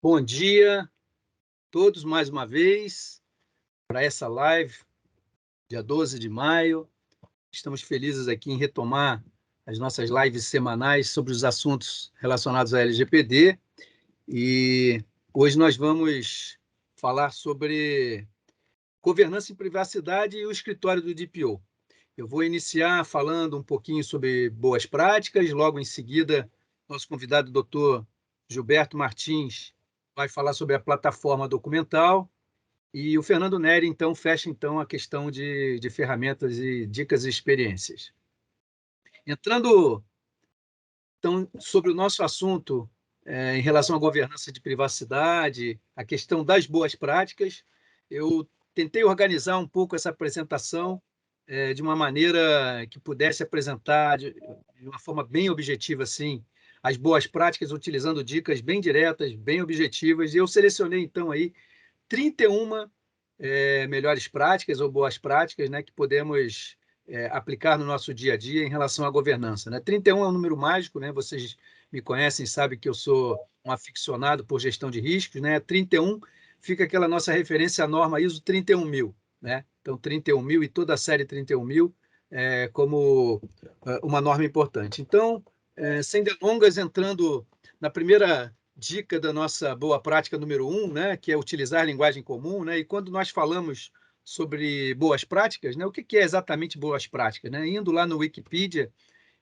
Bom dia a todos mais uma vez para essa live, dia 12 de maio. Estamos felizes aqui em retomar as nossas lives semanais sobre os assuntos relacionados à LGPD. E hoje nós vamos falar sobre governança e privacidade e o escritório do DPO. Eu vou iniciar falando um pouquinho sobre boas práticas, logo em seguida, nosso convidado, Dr. Gilberto Martins, vai falar sobre a plataforma documental, e o Fernando Neri, então, fecha a questão de ferramentas e dicas e experiências. Entrando, então, sobre o nosso assunto em relação à governança de privacidade, a questão das boas práticas, eu tentei organizar um pouco essa apresentação de uma maneira que pudesse apresentar de uma forma bem objetiva, assim, as boas práticas, utilizando dicas bem diretas, bem objetivas, e eu selecionei, então, aí 31 melhores práticas ou boas práticas, né, que podemos aplicar no nosso dia a dia em relação à governança. Né? 31 é um número mágico, né? Vocês me conhecem, sabem que eu sou um aficionado por gestão de riscos. Né? 31 fica aquela nossa referência à norma ISO 31000. Né? Então, 31000 e toda a série 31000 como uma norma importante. Então, sem delongas, entrando na primeira dica da nossa boa prática número 1, né, que é utilizar linguagem comum, né? E quando nós falamos sobre boas práticas, né, o que é exatamente boas práticas? Né? Indo lá no Wikipedia,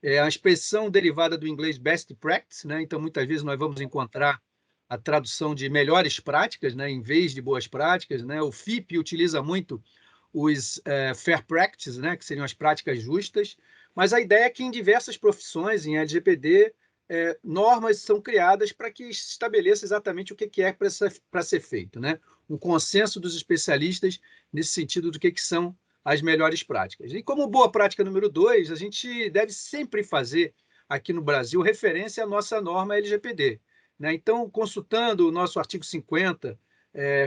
é a expressão derivada do inglês best practice, né? Então muitas vezes nós vamos encontrar a tradução de melhores práticas, né, em vez de boas práticas, né? O FIPE utiliza muito os fair practices, né, que seriam as práticas justas, mas a ideia é que em diversas profissões, em LGPD, normas são criadas para que estabeleça exatamente o que é para ser feito, né? Um consenso dos especialistas nesse sentido do que são as melhores práticas. E como boa prática número 2, a gente deve sempre fazer aqui no Brasil referência à nossa norma LGPD. Né? Então, consultando o nosso artigo 50,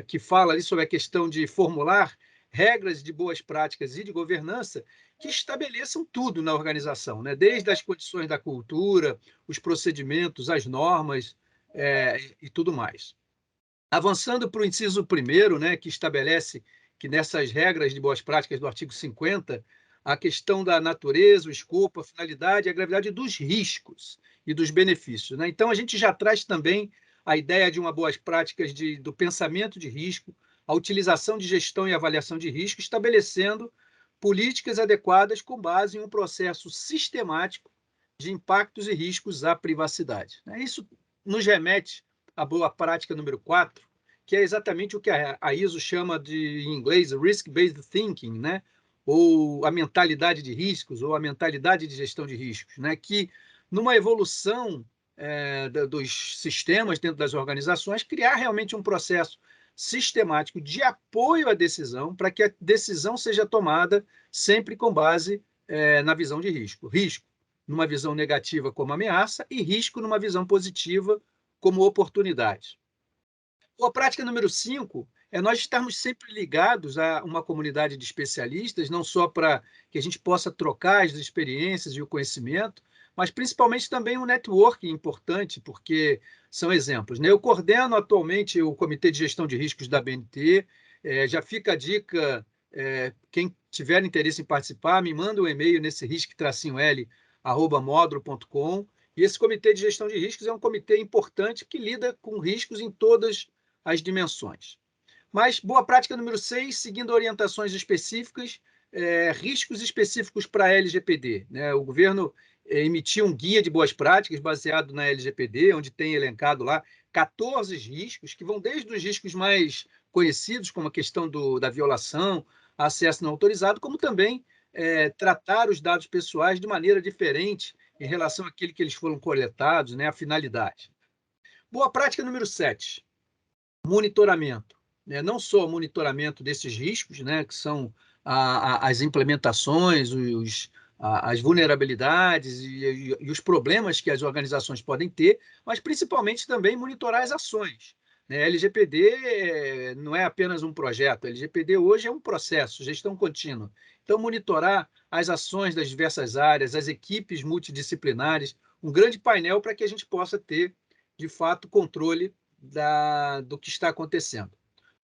que fala ali sobre a questão de formular regras de boas práticas e de governança que estabeleçam tudo na organização, né? Desde as condições da cultura, os procedimentos, as normas e tudo mais. Avançando para o inciso 1º, né, que estabelece que nessas regras de boas práticas do artigo 50, a questão da natureza, o escopo, a finalidade e a gravidade dos riscos e dos benefícios. Né? Então, a gente já traz também a ideia de uma boas práticas do pensamento de risco, a utilização de gestão e avaliação de risco, estabelecendo políticas adequadas com base em um processo sistemático de impactos e riscos à privacidade. Isso nos remete à boa prática número 4, que é exatamente o que a ISO chama de, em inglês, risk-based thinking, né? Ou a mentalidade de riscos, ou a mentalidade de gestão de riscos, né? Que numa evolução dos sistemas dentro das organizações, criar realmente um processo sistemático de apoio à decisão, para que a decisão seja tomada sempre com base na visão de risco. Risco numa visão negativa como ameaça e risco numa visão positiva como oportunidade. A prática número 5 é nós estarmos sempre ligados a uma comunidade de especialistas, não só para que a gente possa trocar as experiências e o conhecimento, mas principalmente também um networking importante, porque são exemplos. Né? Eu coordeno atualmente o Comitê de Gestão de Riscos da BNT, já fica a dica, quem tiver interesse em participar, me manda um e-mail nesse risc-l@modulo.com, e esse Comitê de Gestão de Riscos é um comitê importante que lida com riscos em todas as dimensões. Mas, boa prática número 6, seguindo orientações específicas, riscos específicos para a LGPD. Né? O governo emitiu um guia de boas práticas baseado na LGPD, onde tem elencado lá 14 riscos, que vão desde os riscos mais conhecidos, como a questão da violação, acesso não autorizado, como também tratar os dados pessoais de maneira diferente em relação àquele que eles foram coletados, né? A finalidade. Boa prática número 7, monitoramento. Né? Não só o monitoramento desses riscos, né? Que são as implementações, as vulnerabilidades e os problemas que as organizações podem ter, mas principalmente também monitorar as ações. LGPD não é apenas um projeto, LGPD hoje é um processo, gestão contínua. Então, monitorar as ações das diversas áreas, as equipes multidisciplinares, um grande painel para que a gente possa ter, de fato, controle do que está acontecendo.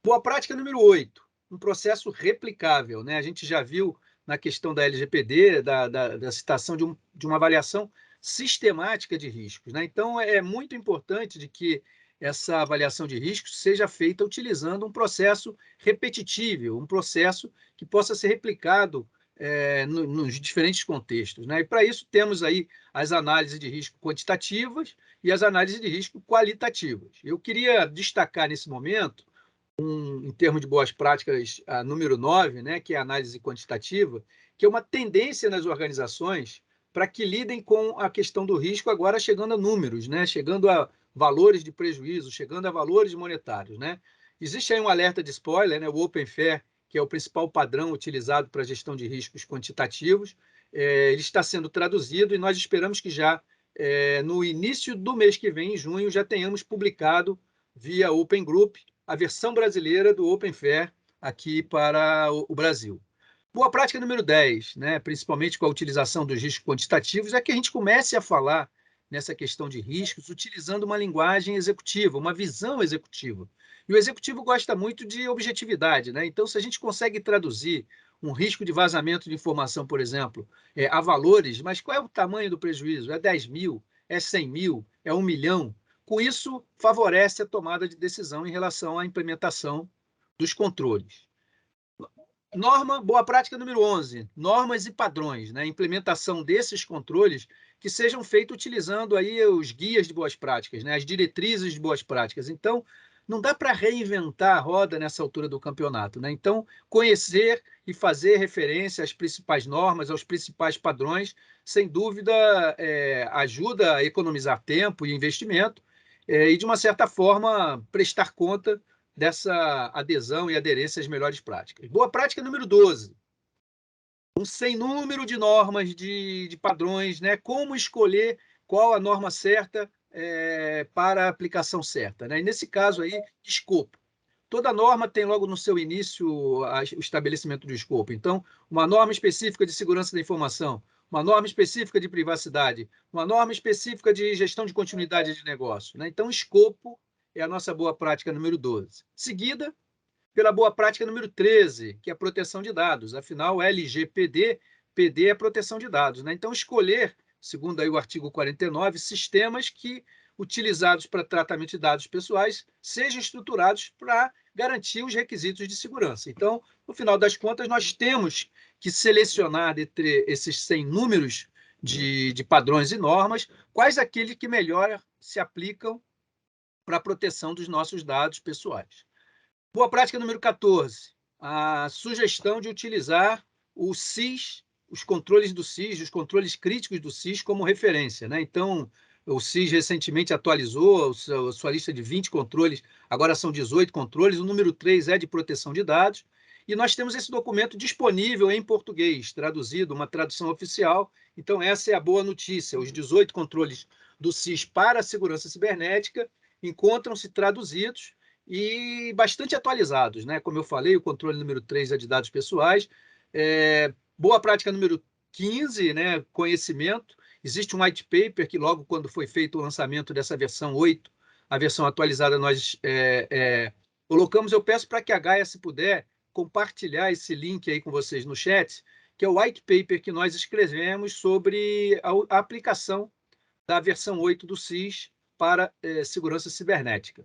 Boa prática número 8, um processo replicável, né? A gente já viu na questão da LGPD, da citação de uma avaliação sistemática de riscos, né? Então, é muito importante de que essa avaliação de riscos seja feita utilizando um processo repetitivo, um processo que possa ser replicado nos diferentes contextos, né? E para isso temos aí as análises de risco quantitativas e as análises de risco qualitativas. Eu queria destacar nesse momento, em termos de boas práticas, a número 9, né, que é a análise quantitativa, que é uma tendência nas organizações para que lidem com a questão do risco agora chegando a números, né, chegando a valores de prejuízo, chegando a valores monetários, né? Existe aí um alerta de spoiler, né, o Open Fair, que é o principal padrão utilizado para a gestão de riscos quantitativos, ele está sendo traduzido e nós esperamos que já no início do mês que vem, em junho, já tenhamos publicado via Open Group a versão brasileira do Open Fair aqui para o Brasil. Boa prática número 10, né, principalmente com a utilização dos riscos quantitativos, é que a gente comece a falar nessa questão de riscos utilizando uma linguagem executiva, uma visão executiva. E o executivo gosta muito de objetividade, né? Então, se a gente consegue traduzir um risco de vazamento de informação, por exemplo, a valores, mas qual é o tamanho do prejuízo? É 10 mil? É 100 mil? É 1 milhão? Com isso, favorece a tomada de decisão em relação à implementação dos controles. Boa prática número 11, normas e padrões, né? Implementação desses controles que sejam feitos utilizando aí os guias de boas práticas, né? As diretrizes de boas práticas. Então, não dá para reinventar a roda nessa altura do campeonato, né? Então, conhecer e fazer referência às principais normas, aos principais padrões, sem dúvida, ajuda a economizar tempo e investimento e, de uma certa forma, prestar conta dessa adesão e aderência às melhores práticas. Boa prática número 12. Um sem número de normas, de padrões, né? Como escolher qual a norma certa para a aplicação certa, né? E nesse caso aí, escopo. Toda norma tem logo no seu início o estabelecimento do escopo. Então, uma norma específica de segurança da informação, uma norma específica de privacidade, uma norma específica de gestão de continuidade de negócio, né? Então, escopo é a nossa boa prática número 12. Seguida pela boa prática número 13, que é a proteção de dados. Afinal, LGPD, PD é proteção de dados, né? Então, escolher, segundo aí o artigo 49, sistemas que, utilizados para tratamento de dados pessoais, sejam estruturados para garantir os requisitos de segurança. Então, no final das contas, nós temos que selecionar entre esses 100 números de padrões e normas, quais aqueles que melhor se aplicam para a proteção dos nossos dados pessoais. Boa prática número 14, a sugestão de utilizar o SIS, os controles do SIS, os controles críticos do SIS como referência, né? Então, o SIS recentemente atualizou a sua lista de 20 controles, agora são 18 controles, o número 3 é de proteção de dados, e nós temos esse documento disponível em português, traduzido, uma tradução oficial. Então, essa é a boa notícia. Os 18 controles do SIS para a segurança cibernética encontram-se traduzidos e bastante atualizados, né? Como eu falei, o controle número 3 é de dados pessoais. Boa prática número 15, né? Conhecimento. Existe um white paper que logo quando foi feito o lançamento dessa versão 8, a versão atualizada, nós colocamos. Eu peço para que a Gaia, se puder, compartilhar esse link aí com vocês no chat, que é o white paper que nós escrevemos sobre a aplicação da versão 8 do SIS para segurança cibernética.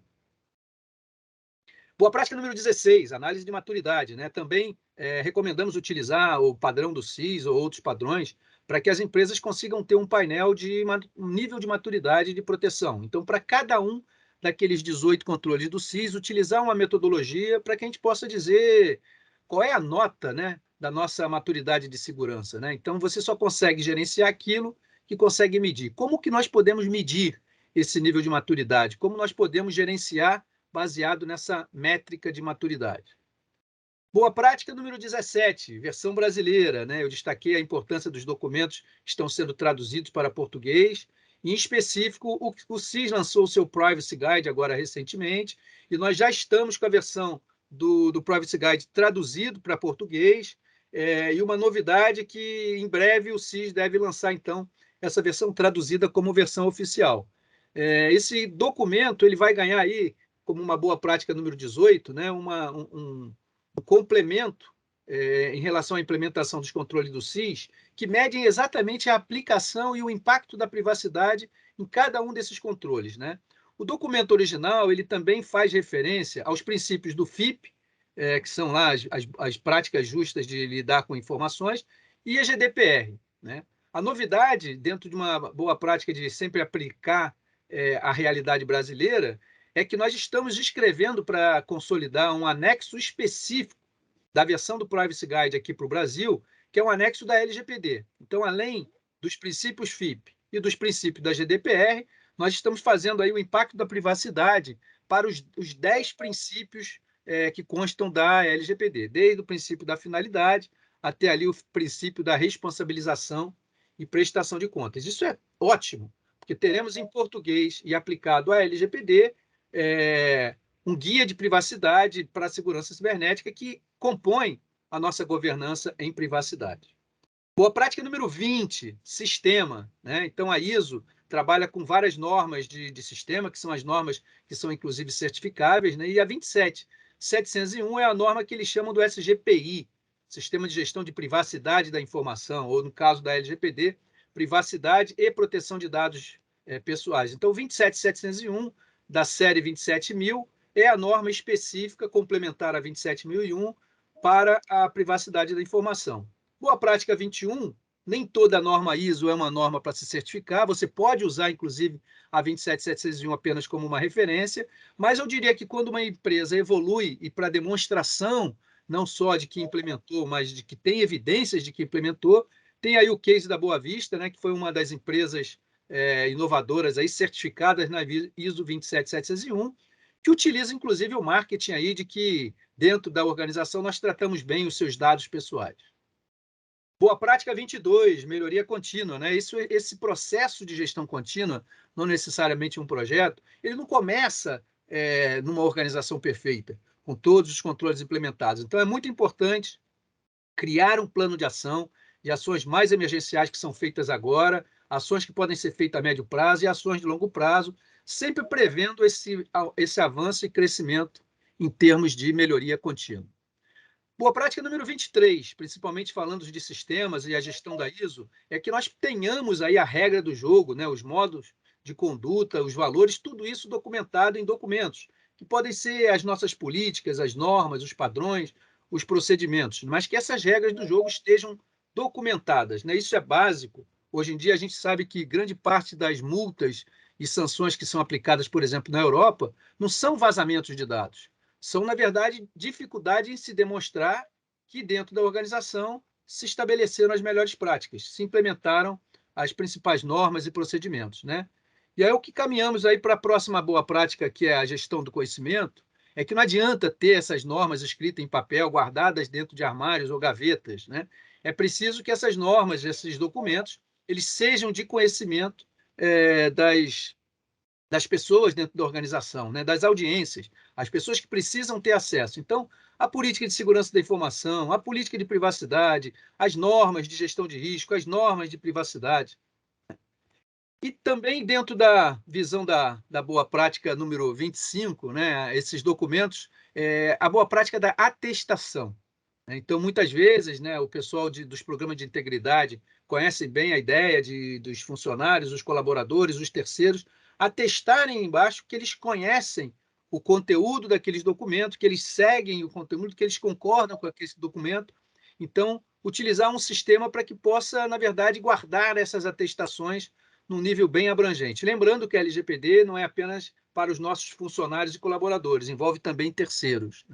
Boa prática número 16, análise de maturidade, né? Também recomendamos utilizar o padrão do SIS ou outros padrões para que as empresas consigam ter um painel de um nível de maturidade de proteção. Então, para cada um daqueles 18 controles do SIS, utilizar uma metodologia para que a gente possa dizer qual é a nota, né, da nossa maturidade de segurança, né? Então, você só consegue gerenciar aquilo que consegue medir. Como que nós podemos medir esse nível de maturidade? Como nós podemos gerenciar baseado nessa métrica de maturidade? Boa prática número 17, versão brasileira, né? Eu destaquei a importância dos documentos que estão sendo traduzidos para português. Em específico, o SIS lançou o seu Privacy Guide agora recentemente, e nós já estamos com a versão do Privacy Guide traduzido para português, e uma novidade que em breve o SIS deve lançar, então, essa versão traduzida como versão oficial. Esse documento ele vai ganhar aí como uma boa prática número 18, né, um complemento em relação à implementação dos controles do SIS, que medem exatamente a aplicação e o impacto da privacidade em cada um desses controles, né? O documento original ele também faz referência aos princípios do FIP, que são lá as práticas justas de lidar com informações, e a GDPR, né? A novidade, dentro de uma boa prática de sempre aplicar a realidade brasileira, é que nós estamos escrevendo para consolidar um anexo específico da versão do Privacy Guide aqui para o Brasil, que é um anexo da LGPD. Então, além dos princípios FIP e dos princípios da GDPR, nós estamos fazendo aí o impacto da privacidade para os 10 princípios que constam da LGPD, desde o princípio da finalidade até ali o princípio da responsabilização e prestação de contas. Isso é ótimo, porque teremos em português e aplicado à LGPD um guia de privacidade para a segurança cibernética que compõe a nossa governança em privacidade. Boa prática número 20, sistema, né? Então, a ISO trabalha com várias normas de sistema, que são as normas que são, inclusive, certificáveis, né? E a 27701 é a norma que eles chamam do SGPI, Sistema de Gestão de Privacidade da Informação, ou, no caso da LGPD, Privacidade e Proteção de Dados Pessoais. Então, 27701, da série 27000, é a norma específica complementar a 27001 para a privacidade da informação. Boa prática 21, nem toda norma ISO é uma norma para se certificar, você pode usar, inclusive, a 27701 apenas como uma referência, mas eu diria que quando uma empresa evolui e para demonstração, não só de que implementou, mas de que tem evidências de que implementou, tem aí o case da Boa Vista, né, que foi uma das empresas inovadoras aí, certificadas na ISO 27701, que utiliza, inclusive, o marketing aí de que, dentro da organização, nós tratamos bem os seus dados pessoais. Boa prática 22, melhoria contínua, né? Esse processo de gestão contínua, não necessariamente um projeto, ele não começa numa organização perfeita, com todos os controles implementados. Então, é muito importante criar um plano de ação, de ações mais emergenciais que são feitas agora, ações que podem ser feitas a médio prazo e ações de longo prazo, sempre prevendo esse avanço e crescimento em termos de melhoria contínua. Boa prática número 23, principalmente falando de sistemas e a gestão da ISO, é que nós tenhamos aí a regra do jogo, né, os modos de conduta, os valores, tudo isso documentado em documentos, que podem ser as nossas políticas, as normas, os padrões, os procedimentos, mas que essas regras do jogo estejam documentadas, né? Isso é básico. Hoje em dia a gente sabe que grande parte das multas e sanções que são aplicadas, por exemplo, na Europa, não são vazamentos de dados, são, na verdade, dificuldade em se demonstrar que dentro da organização se estabeleceram as melhores práticas, se implementaram as principais normas e procedimentos, né? E aí o que caminhamos aí para a próxima boa prática, que é a gestão do conhecimento, é que não adianta ter essas normas escritas em papel, guardadas dentro de armários ou gavetas, né? É preciso que essas normas, esses documentos, eles sejam de conhecimento das pessoas dentro da organização, né, das audiências, as pessoas que precisam ter acesso. Então, a política de segurança da informação, a política de privacidade, as normas de gestão de risco, as normas de privacidade. E também dentro da visão da boa prática número 25, né, esses documentos, a boa prática da atestação. Então, muitas vezes, né, o pessoal dos programas de integridade conhece bem a ideia dos funcionários, os colaboradores, os terceiros, atestarem embaixo que eles conhecem o conteúdo daqueles documentos, que eles seguem o conteúdo, que eles concordam com aquele documento. Então, utilizar um sistema para que possa, na verdade, guardar essas atestações num nível bem abrangente. Lembrando que a LGPD não é apenas para os nossos funcionários e colaboradores, envolve também terceiros.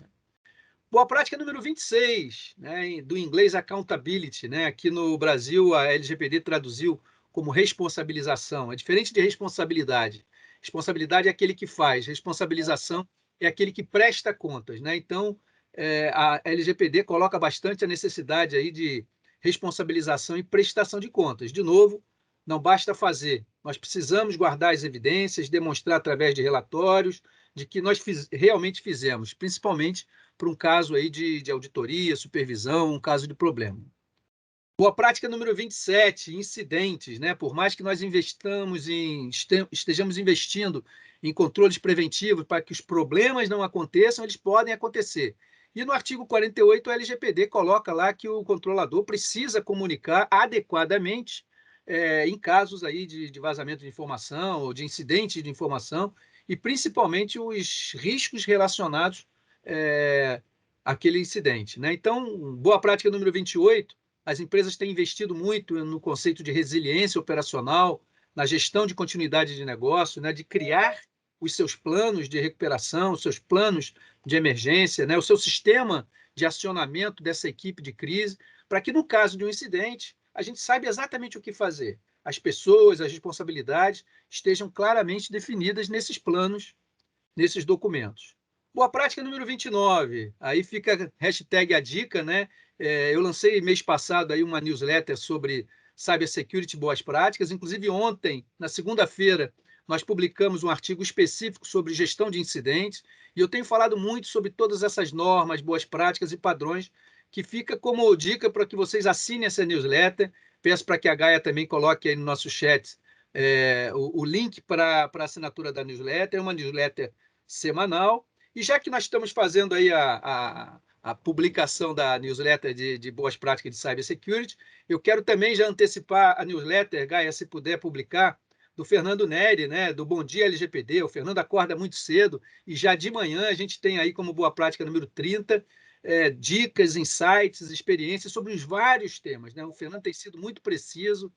Boa prática número 26, né, do inglês accountability, né? Aqui no Brasil, a LGPD traduziu como responsabilização. É diferente de responsabilidade. Responsabilidade é aquele que faz, responsabilização é aquele que presta contas, né? Então, a LGPD coloca bastante a necessidade aí de responsabilização e prestação de contas. De novo, não basta fazer, nós precisamos guardar as evidências, demonstrar através de relatórios de que nós realmente fizemos, principalmente para um caso aí de auditoria, supervisão, um caso de problema. Boa prática número 27, incidentes, né? Por mais que nós estejamos investindo em controles preventivos para que os problemas não aconteçam, eles podem acontecer. E no artigo 48, o LGPD coloca lá que o controlador precisa comunicar adequadamente em casos aí de vazamento de informação ou de incidente de informação, e principalmente os riscos relacionados àquele incidente, né? Então, boa prática número 28, as empresas têm investido muito no conceito de resiliência operacional, na gestão de continuidade de negócio, né, de criar os seus planos de recuperação, os seus planos de emergência, né, o seu sistema de acionamento dessa equipe de crise, para que, no caso de um incidente, a gente saiba exatamente o que fazer. As pessoas, as responsabilidades estejam claramente definidas nesses planos, nesses documentos. Boa prática número 29. Aí fica hashtag a dica, né? Eu lancei mês passado aí uma newsletter sobre cybersecurity boas práticas. Inclusive ontem, na segunda-feira, nós publicamos um artigo específico sobre gestão de incidentes, e eu tenho falado muito sobre todas essas normas, boas práticas e padrões, que fica como dica para que vocês assinem essa newsletter. Peço para que a Gaia também coloque aí no nosso chat o link para a assinatura da newsletter. É uma newsletter semanal. E já que nós estamos fazendo aí a publicação da newsletter de boas práticas de cybersecurity, eu quero também já antecipar a newsletter, Gaia, se puder publicar, do Fernando Neri, né, do Bom Dia LGPD. O Fernando acorda muito cedo e já de manhã a gente tem aí como boa prática número 30, dicas, insights, experiências sobre os vários temas, né? O Fernando tem sido muito preciso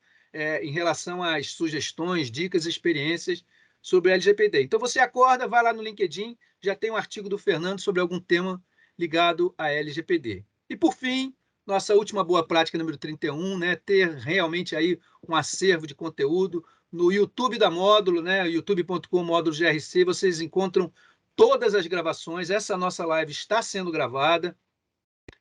em relação às sugestões, dicas, experiências sobre a LGPD. Então, você acorda, vai lá no LinkedIn, já tem um artigo do Fernando sobre algum tema ligado à LGPD. E, por fim, nossa última boa prática número 31, né, ter realmente aí um acervo de conteúdo no YouTube da Módulo, né, youtube.com módulo GRC, vocês encontram todas as gravações. Essa nossa live está sendo gravada.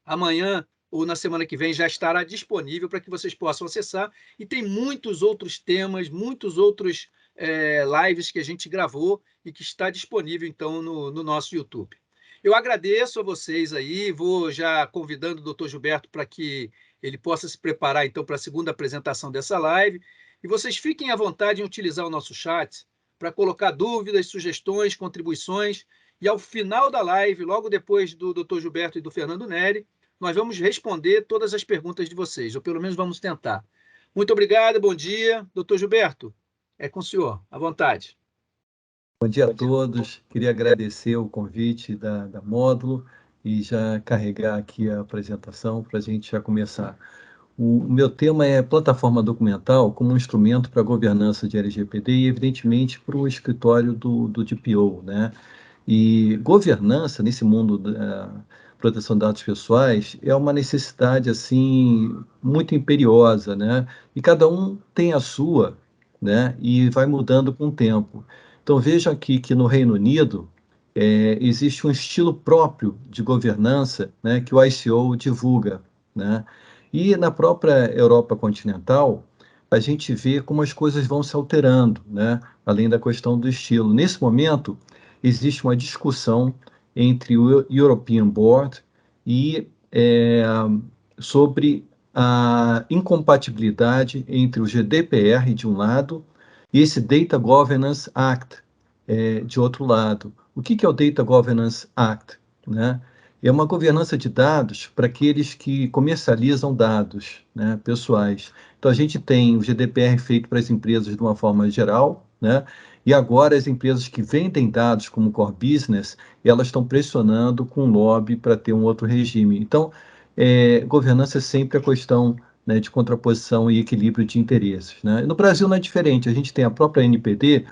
Amanhã ou na semana que vem já estará disponível para que vocês possam acessar. E tem muitos outros temas, muitos outros lives que a gente gravou e que está disponível, então, no nosso YouTube. Eu agradeço a vocês aí, vou já convidando o Dr. Gilberto para que ele possa se preparar, então, para a segunda apresentação dessa live. E vocês fiquem à vontade em utilizar o nosso chat para colocar dúvidas, sugestões, contribuições. E ao final da live, logo depois do Dr. Gilberto e do Fernando Neri, nós vamos responder todas as perguntas de vocês, ou pelo menos vamos tentar. Muito obrigado, bom dia. Doutor Gilberto, é com o senhor, à vontade. Bom dia a todos, queria agradecer o convite da Módulo e já carregar aqui a apresentação para a gente já começar. O meu tema é plataforma documental como um instrumento para a governança de LGPD e, evidentemente, para o escritório do DPO, né? E governança nesse mundo da proteção de dados pessoais é uma necessidade assim muito imperiosa, né? E cada um tem a sua, né? E vai mudando com o tempo. Então veja aqui que no Reino Unido existe um estilo próprio de governança, né? Que o ICO divulga, né? E na própria Europa continental a gente vê como as coisas vão se alterando, né? Além da questão do estilo. Nesse momento existe uma discussão entre o European Board e sobre a incompatibilidade entre o GDPR de um lado e esse Data Governance Act de outro lado. O que é o Data Governance Act, né? É uma governança de dados para aqueles que comercializam dados, né, pessoais. Então, a gente tem o GDPR feito para as empresas de uma forma geral, né? E agora as empresas que vendem dados como core business, elas estão pressionando com lobby para ter um outro regime. Então, governança é sempre a questão, né, de contraposição e equilíbrio de interesses, né? No Brasil não é diferente, a gente tem a própria NPD,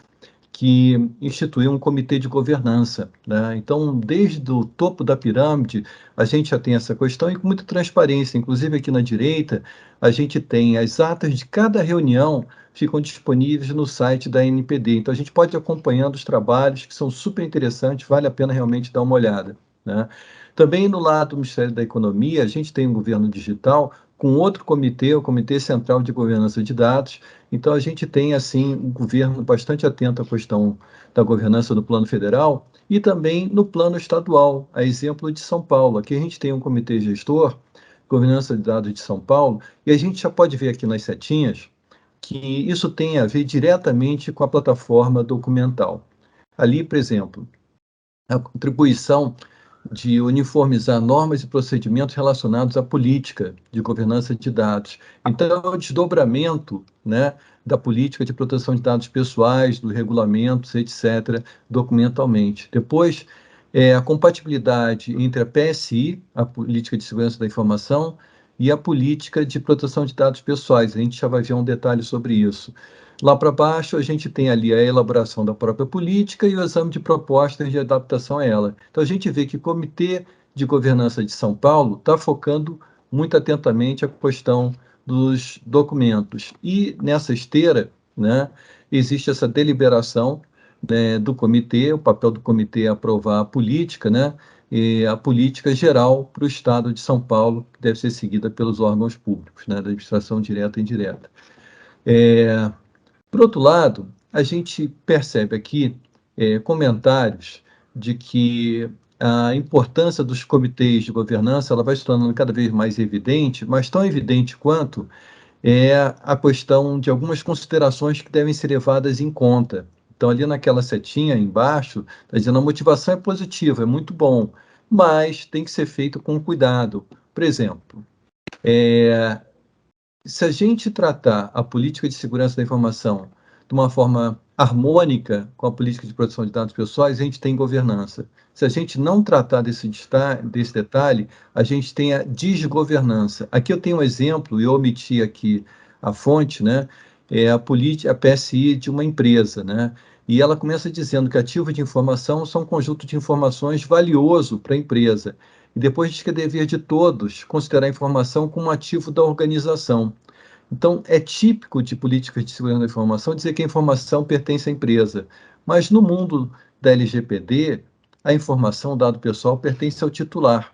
que instituiu um comitê de governança, né? Então, desde o topo da pirâmide, a gente já tem essa questão e com muita transparência. Inclusive, aqui na direita, a gente tem as atas de cada reunião ficam disponíveis no site da NPD. Então, a gente pode ir acompanhando os trabalhos, que são super interessantes, vale a pena realmente dar uma olhada, né? Também no lado do Ministério da Economia, a gente tem um governo digital com outro comitê, o Comitê Central de Governança de Dados. Então, a gente tem, assim, um governo bastante atento à questão da governança no plano federal e também no plano estadual, a exemplo de São Paulo. Aqui a gente tem um comitê gestor governança de dados de São Paulo, e a gente já pode ver aqui nas setinhas que isso tem a ver diretamente com a plataforma documental. Ali, por exemplo, a contribuição de uniformizar normas e procedimentos relacionados à política de governança de dados. Então, é o desdobramento, né, da política de proteção de dados pessoais, dos regulamentos, etc., documentalmente. Depois, a compatibilidade entre a PSI, a Política de Segurança da Informação, e a Política de Proteção de Dados Pessoais. A gente já vai ver um detalhe sobre isso. Lá para baixo, a gente tem ali a elaboração da própria política e o exame de propostas de adaptação a ela. Então, a gente vê que o Comitê de Governança de São Paulo está focando muito atentamente a questão dos documentos. E nessa esteira, né, existe essa deliberação, né, do comitê, o papel do comitê é aprovar a política, né, e a política geral para o Estado de São Paulo, que deve ser seguida pelos órgãos públicos, né, da administração direta e indireta. Por outro lado, a gente percebe aqui comentários de que a importância dos comitês de governança ela vai se tornando cada vez mais evidente, mas tão evidente quanto é a questão de algumas considerações que devem ser levadas em conta. Então, ali naquela setinha embaixo, está dizendo a motivação é positiva, é muito bom, mas tem que ser feito com cuidado. Por exemplo, se a gente tratar a política de segurança da informação de uma forma harmônica com a política de proteção de dados pessoais, a gente tem governança. Se a gente não tratar desse detalhe, a gente tem a desgovernança. Aqui eu tenho um exemplo, eu omiti aqui a fonte, né? É a PSI de uma empresa, né? E ela começa dizendo que ativo de informação são um conjunto de informações valioso para a empresa. E depois diz que é dever de todos considerar a informação como ativo da organização. Então, é típico de políticas de segurança da informação dizer que a informação pertence à empresa. Mas no mundo da LGPD, a informação, o dado pessoal, pertence ao titular.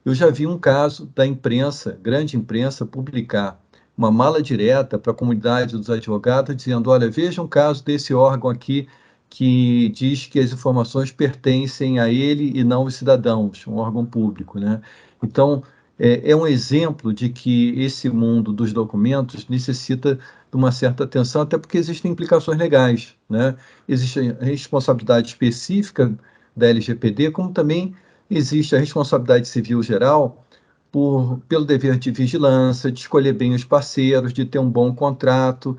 Eu já vi um caso da imprensa, grande imprensa, publicar uma mala direta para a comunidade dos advogados, dizendo: olha, veja um caso desse órgão aqui que diz que as informações pertencem a ele e não aos cidadãos, um órgão público, né? Então, é um exemplo de que esse mundo dos documentos necessita de uma certa atenção, até porque existem implicações legais, né? Existe a responsabilidade específica da LGPD, como também existe a responsabilidade civil geral pelo dever de vigilância, de escolher bem os parceiros, de ter um bom contrato,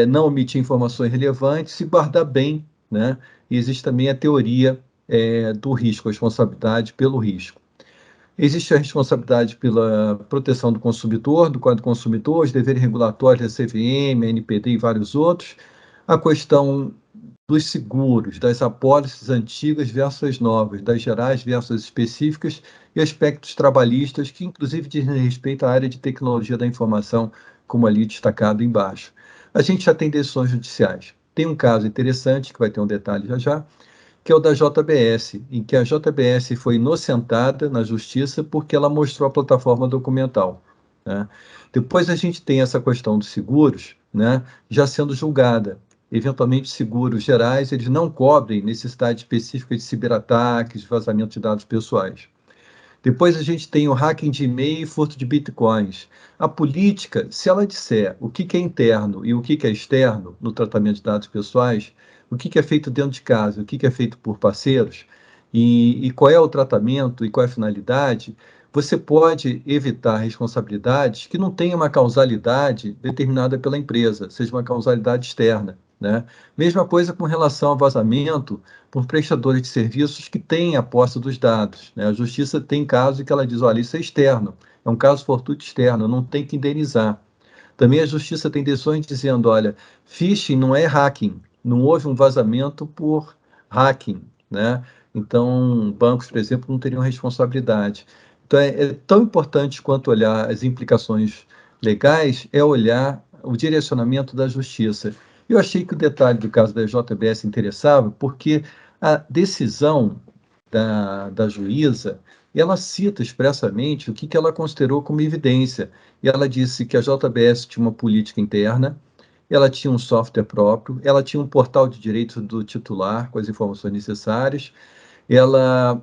não omitir informações relevantes e guardar bem, né? E existe também a teoria do risco, a responsabilidade pelo risco. Existe a responsabilidade pela proteção do consumidor, do Código do Consumidor, os deveres regulatórios da CVM, a NPD e vários outros. A questão dos seguros, das apólices antigas versus as novas, das gerais versus específicas e aspectos trabalhistas, que inclusive dizem respeito à área de tecnologia da informação, como ali destacado embaixo. A gente já tem decisões judiciais. Tem um caso interessante, que vai ter um detalhe já já, que é o da JBS, em que a JBS foi inocentada na justiça porque ela mostrou a plataforma documental, né? Depois a gente tem essa questão dos seguros, né, já sendo julgada. Eventualmente, seguros gerais, eles não cobrem necessidade específica de ciberataques, vazamento de dados pessoais. Depois a gente tem o hacking de e-mail e furto de bitcoins. A política, se ela disser o que é interno e o que é externo no tratamento de dados pessoais, o que é feito dentro de casa, o que é feito por parceiros, e qual é o tratamento e qual é a finalidade, você pode evitar responsabilidades que não tenham uma causalidade determinada pela empresa, seja uma causalidade externa, né? Mesma coisa com relação ao vazamento por prestadores de serviços que têm a posse dos dados, né? A justiça tem casos em que ela diz: olha, isso é externo, é um caso fortuito externo, não tem que indenizar. Também a justiça tem decisões dizendo: olha, phishing não é hacking, não houve um vazamento por hacking, né? Então, bancos, por exemplo, não teriam responsabilidade. Então, é tão importante quanto olhar as implicações legais, é olhar o direcionamento da justiça. Eu achei que o detalhe do caso da JBS interessava, porque a decisão da juíza, ela cita expressamente o que ela considerou como evidência. E ela disse que a JBS tinha uma política interna, ela tinha um software próprio, ela tinha um portal de direitos do titular com as informações necessárias, ela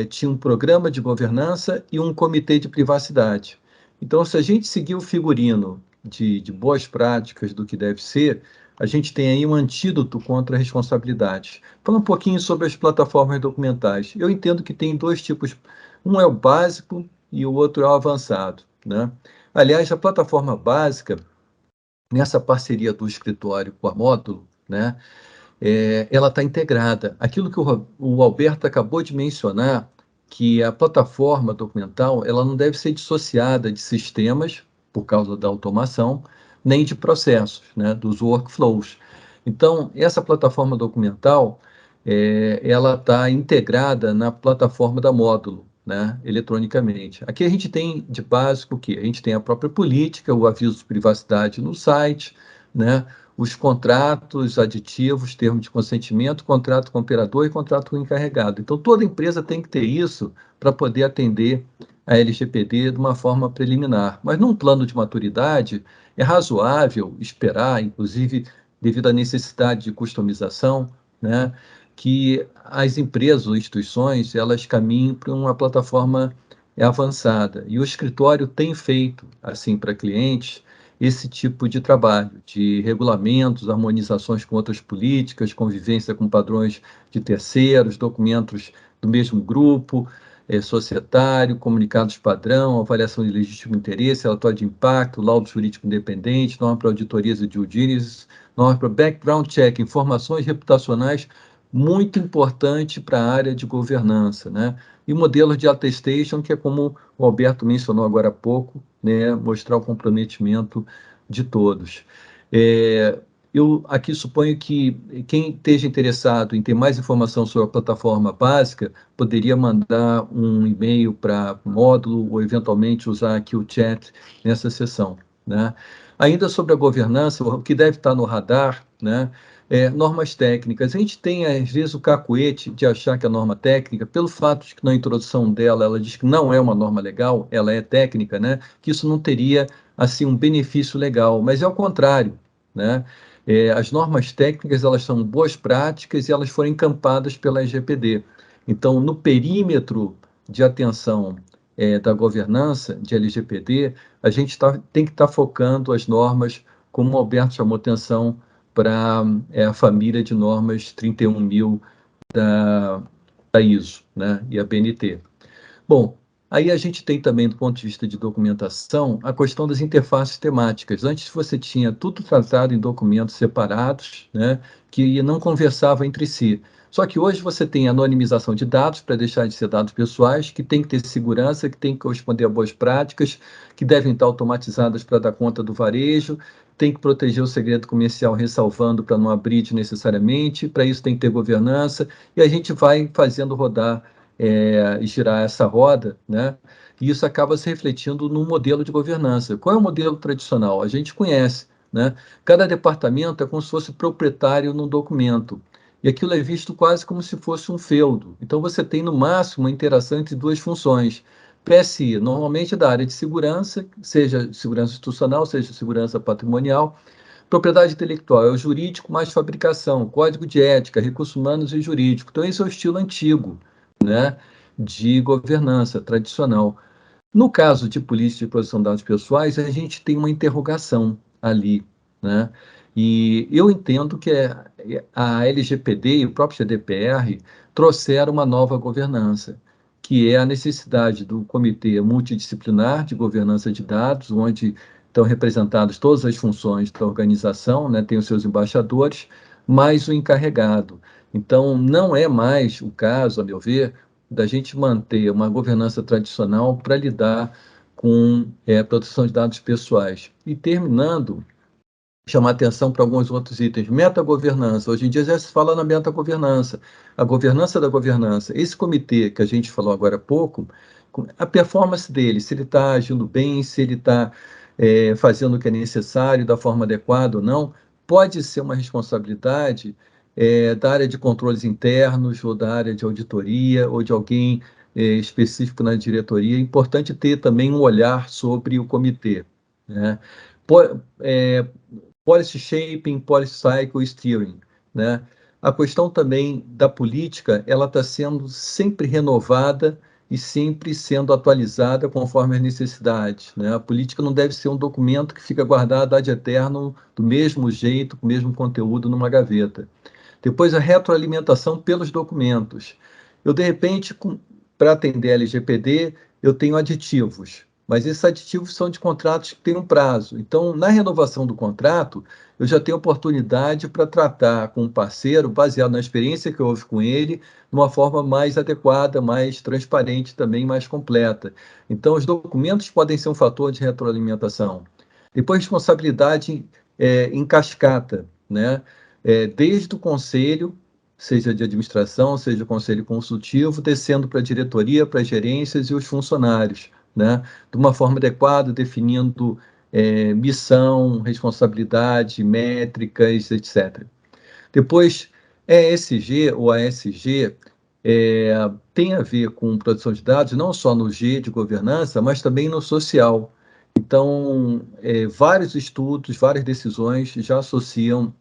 tinha um programa de governança e um comitê de privacidade. Então, se a gente seguir o figurino de boas práticas do que deve ser, a gente tem aí um antídoto contra a responsabilidade. Fala um pouquinho sobre as plataformas documentais. Eu entendo que tem dois tipos, um é o básico e o outro é o avançado, né? Aliás, a plataforma básica, nessa parceria do escritório com a Módulo, né, ela está integrada. Aquilo que o Alberto acabou de mencionar, que a plataforma documental ela não deve ser dissociada de sistemas, por causa da automação, nem de processos, né, dos workflows. Então, essa plataforma documental, ela está integrada na plataforma da Módulo, né, eletronicamente. Aqui a gente tem de básico o quê? A gente tem a própria política, o aviso de privacidade no site, né, os contratos aditivos, termo de consentimento, contrato com o operador e contrato com o encarregado. Então, toda empresa tem que ter isso para poder atender a LGPD de uma forma preliminar. Mas num plano de maturidade, é razoável esperar, inclusive devido à necessidade de customização, né, que as empresas ou instituições elas caminhem para uma plataforma avançada. E o escritório tem feito assim para clientes esse tipo de trabalho, de regulamentos, harmonizações com outras políticas, convivência com padrões de terceiros, documentos do mesmo grupo, societário, comunicados padrão, avaliação de legítimo interesse, relatório de impacto, laudo jurídico independente, norma para auditorias e due diligence, norma para background check, informações reputacionais, muito importante para a área de governança, né? E modelo de attestation, que é como o Alberto mencionou agora há pouco, né, mostrar o comprometimento de todos. Eu aqui suponho que quem esteja interessado em ter mais informação sobre a plataforma básica poderia mandar um e-mail para o módulo ou eventualmente usar aqui o chat nessa sessão, né? Ainda sobre a governança, o que deve estar no radar, né? Normas técnicas. A gente tem, às vezes, o cacuete de achar que a norma técnica, pelo fato de que na introdução dela ela diz que não é uma norma legal, ela é técnica, né? Que isso não teria, assim, um benefício legal, mas é o contrário, né? As normas técnicas, elas são boas práticas e elas foram encampadas pela LGPD. Então, no perímetro de atenção da governança de LGPD, a gente tem que estar focando as normas, como o Alberto chamou atenção, para a família de normas 31.000 da ISO, né, e a BNT. Bom, aí a gente tem também, do ponto de vista de documentação, a questão das interfaces temáticas. Antes você tinha tudo tratado em documentos separados, né, que não conversavam entre si. Só que hoje você tem anonimização de dados para deixar de ser dados pessoais, que tem que ter segurança, que tem que corresponder a boas práticas, que devem estar automatizadas para dar conta do varejo, tem que proteger o segredo comercial ressalvando para não abrir necessariamente, para isso tem que ter governança, e a gente vai fazendo rodar e girar essa roda, né? E isso acaba se refletindo no modelo de governança. Qual é o modelo tradicional? A gente conhece, né? Cada departamento é como se fosse proprietário num documento. E aquilo é visto quase como se fosse um feudo. Então, você tem, no máximo, uma interação entre duas funções. PSI, normalmente da área de segurança, seja segurança institucional, seja segurança patrimonial. Propriedade intelectual é o jurídico mais fabricação, código de ética, recursos humanos e jurídico. Então, esse é o estilo antigo, né, de governança tradicional. No caso de polícia de proteção de dados pessoais, a gente tem uma interrogação ali, né? E eu entendo que a LGPD e o próprio GDPR trouxeram uma nova governança, que é a necessidade do Comitê Multidisciplinar de Governança de Dados, onde estão representadas todas as funções da organização, né? Tem os seus embaixadores, mais o encarregado. Então, não é mais o caso, a meu ver, da gente manter uma governança tradicional para lidar com a proteção de dados pessoais. E terminando, chamar atenção para alguns outros itens. Metagovernança. Hoje em dia já se fala na metagovernança. A governança da governança. Esse comitê que a gente falou agora há pouco, a performance dele, se ele está agindo bem, se ele está fazendo o que é necessário da forma adequada ou não, pode ser uma responsabilidade da área de controles internos ou da área de auditoria ou de alguém específico na diretoria. É importante ter também um olhar sobre o comitê, né? Po- é, Policy Shaping, Policy Cycle Steering, né? a questão também da política, ela está sendo sempre renovada e sempre sendo atualizada conforme as necessidades, né? A política não deve ser um documento que fica guardado ad eternum, do mesmo jeito, com o mesmo conteúdo numa gaveta. Depois, a retroalimentação pelos documentos. Eu, de repente, para atender a LGPD, eu tenho aditivos, mas esses aditivos são de contratos que têm um prazo. Então, na renovação do contrato, eu já tenho oportunidade para tratar com o parceiro, baseado na experiência que houve com ele, de uma forma mais adequada, mais transparente também, mais completa. Então, os documentos podem ser um fator de retroalimentação. Depois, responsabilidade em cascata, né? Desde o conselho, seja de administração, seja o conselho consultivo, descendo para a diretoria, para as gerências e os funcionários, né? De uma forma adequada, definindo missão, responsabilidade, métricas, etc. Depois, ESG ou ASG tem a ver com proteção de dados, não só no G de governança, mas também no social. Então, vários estudos, várias decisões já associam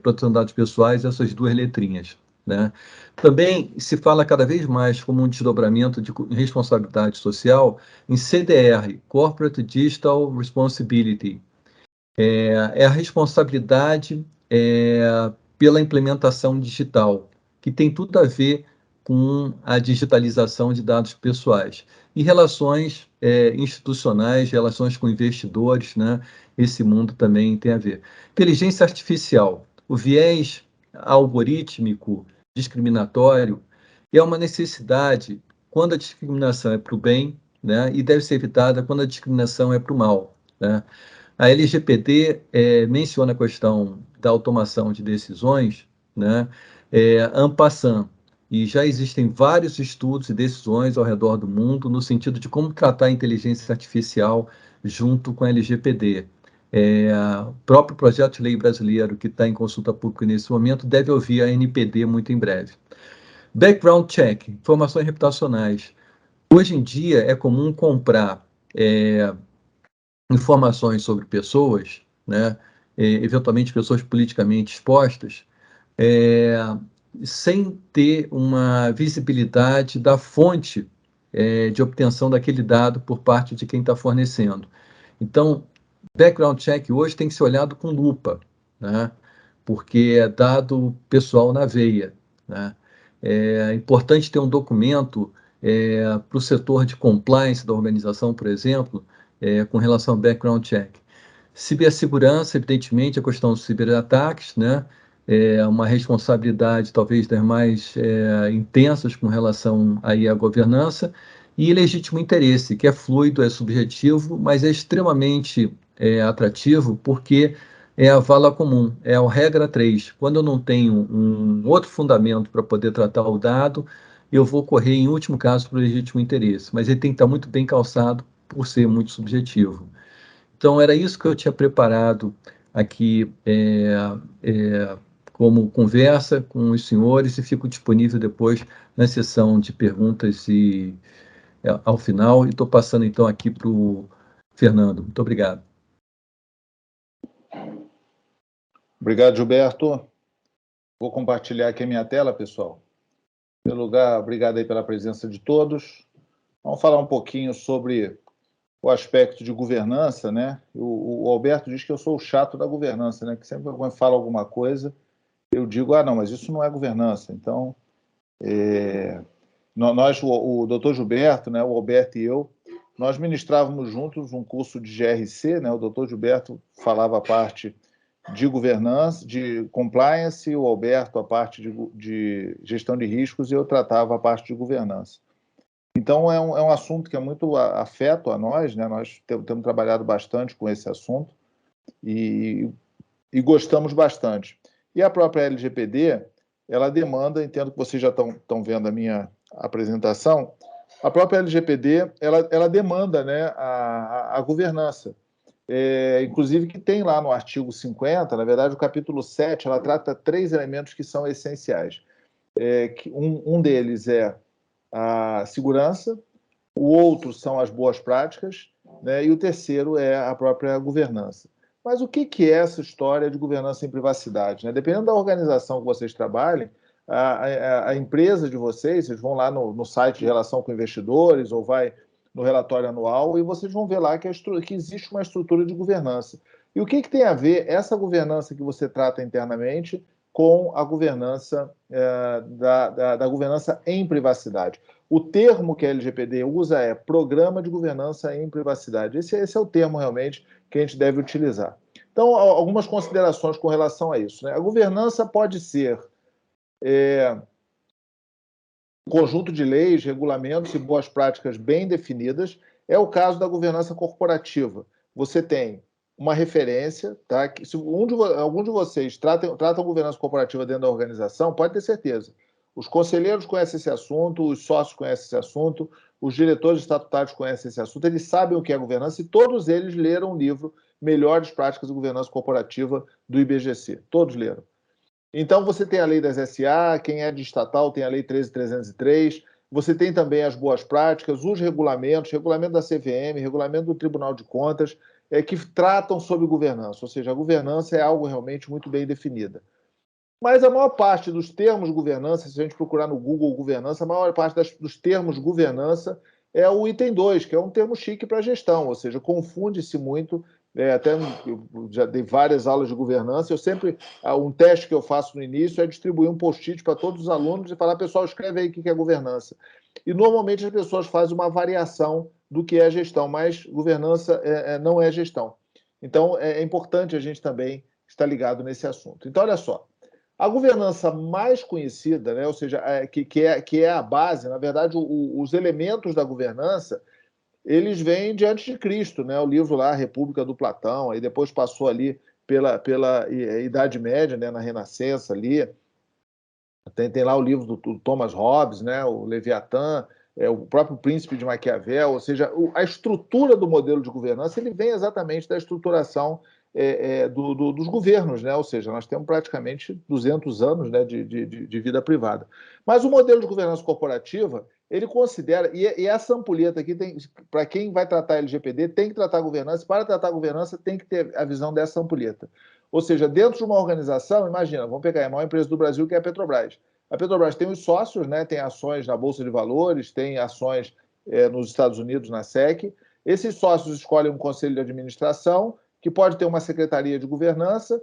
proteção de dados pessoais a essas duas letrinhas, né? Também se fala cada vez mais como um desdobramento de responsabilidade social em CDR, Corporate Digital Responsibility. É a responsabilidade pela implementação digital, que tem tudo a ver com a digitalização de dados pessoais. E relações institucionais, relações com investidores, né? Esse mundo também tem a ver. Inteligência artificial, o viés algorítmico discriminatório é uma necessidade quando a discriminação é para o bem, né? E deve ser evitada quando a discriminação é para o mal, né? A LGPD menciona a questão da automação de decisões, né, en passant, e já existem vários estudos e decisões ao redor do mundo no sentido de como tratar a inteligência artificial junto com a LGPD. O próprio projeto de lei brasileiro, que está em consulta pública nesse momento, deve ouvir a NPD muito em breve. Background check, informações reputacionais. Hoje em dia é comum comprar informações sobre pessoas, né, eventualmente pessoas politicamente expostas, é, sem ter uma visibilidade da fonte de obtenção daquele dado por parte de quem está fornecendo. Então, background check hoje tem que ser olhado com lupa, né, porque é dado pessoal na veia, né. É importante ter um documento para o setor de compliance da organização, por exemplo, com relação ao background check. Cibersegurança, evidentemente, a questão dos ciberataques, né? Uma responsabilidade talvez das mais intensas com relação aí à governança, e legítimo interesse, que é fluido, é subjetivo, mas é extremamente atrativo, porque é a vala comum, é a regra 3. Quando eu não tenho um outro fundamento para poder tratar o dado, eu vou correr, em último caso, para o legítimo interesse, mas ele tem que estar muito bem calçado por ser muito subjetivo. Então, era isso que eu tinha preparado aqui como conversa com os senhores e fico disponível depois na sessão de perguntas ao final. E estou passando, então, aqui para o Fernando. Muito obrigado. Obrigado, Gilberto. Vou compartilhar aqui a minha tela, pessoal. Em primeiro lugar, obrigado aí pela presença de todos. Vamos falar um pouquinho sobre o aspecto de governança, né? O Alberto diz que eu sou o chato da governança, né? Que sempre quando fala alguma coisa, eu digo, não, mas isso não é governança. Então, nós, o doutor Gilberto, né, o Alberto e eu, nós ministrávamos juntos um curso de GRC, né? O doutor Gilberto falava a parte de governança, de compliance, o Alberto a parte de gestão de riscos e eu tratava a parte de governança. Então, é um assunto que é muito afeto a nós, né? Nós temos trabalhado bastante com esse assunto e gostamos bastante. E a própria LGPD, ela demanda, entendo que vocês já estão vendo a minha apresentação, a própria LGPD, ela demanda, né, a governança. Inclusive que tem lá no artigo 50, na verdade, o capítulo 7, ela trata 3 elementos que são essenciais. Um deles é a segurança, o outro são as boas práticas, né, e o terceiro é a própria governança. Mas o que é essa história de governança em privacidade, né? Dependendo da organização que vocês trabalhem, a empresa de vocês vão lá no site de relação com investidores ou vai no relatório anual e vocês vão ver lá que existe uma estrutura de governança. E o que tem a ver essa governança que você trata internamente com a governança da governança em privacidade? O termo que a LGPD usa é Programa de Governança em Privacidade. Esse é o termo realmente que a gente deve utilizar. Então, algumas considerações com relação a isso, né? A governança pode ser um conjunto de leis, regulamentos e boas práticas bem definidas. É o caso da governança corporativa. Você tem uma referência, tá? Se algum de vocês tratam governança corporativa dentro da organização, pode ter certeza. Os conselheiros conhecem esse assunto, os sócios conhecem esse assunto, os diretores estatutários conhecem esse assunto, eles sabem o que é governança e todos eles leram o livro Melhores Práticas de Governança Corporativa do IBGC. Todos leram. Então, você tem a lei das SA, quem é de estatal tem a lei 13.303, você tem também as boas práticas, os regulamentos, regulamento da CVM, regulamento do Tribunal de Contas, que tratam sobre governança, ou seja, a governança é algo realmente muito bem definida. Mas a maior parte dos termos governança, se a gente procurar no Google governança, a maior parte dos termos governança é o item 2, que é um termo chique para gestão, ou seja, confunde-se muito. Até eu já dei várias aulas de governança, um teste que eu faço no início é distribuir um post-it para todos os alunos e falar, pessoal, escreve aí o que é governança. E normalmente as pessoas fazem uma variação do que é gestão, mas governança não é gestão. Então é importante a gente também estar ligado nesse assunto. Então, olha só, a governança mais conhecida, né, ou seja, que é a base, na verdade, os elementos da governança, eles vêm de antes de Cristo, né? O livro lá, República do Platão, aí depois passou ali pela Idade Média, né? Na Renascença ali. Tem lá o livro do Thomas Hobbes, né? O Leviatã, o próprio Príncipe de Maquiavel, ou seja, a estrutura do modelo de governança ele vem exatamente da estruturação dos governos, né? Ou seja, nós temos praticamente 200 anos, né, de vida privada. Mas o modelo de governança corporativa, ele considera, e essa ampulheta aqui, para quem vai tratar LGPD, tem que tratar a governança, para tratar a governança tem que ter a visão dessa ampulheta. Ou seja, dentro de uma organização, imagina, vamos pegar a maior empresa do Brasil, que é a Petrobras. A Petrobras tem os sócios, né, tem ações na Bolsa de Valores, tem ações nos Estados Unidos, na SEC. Esses sócios escolhem um conselho de administração, que pode ter uma secretaria de governança,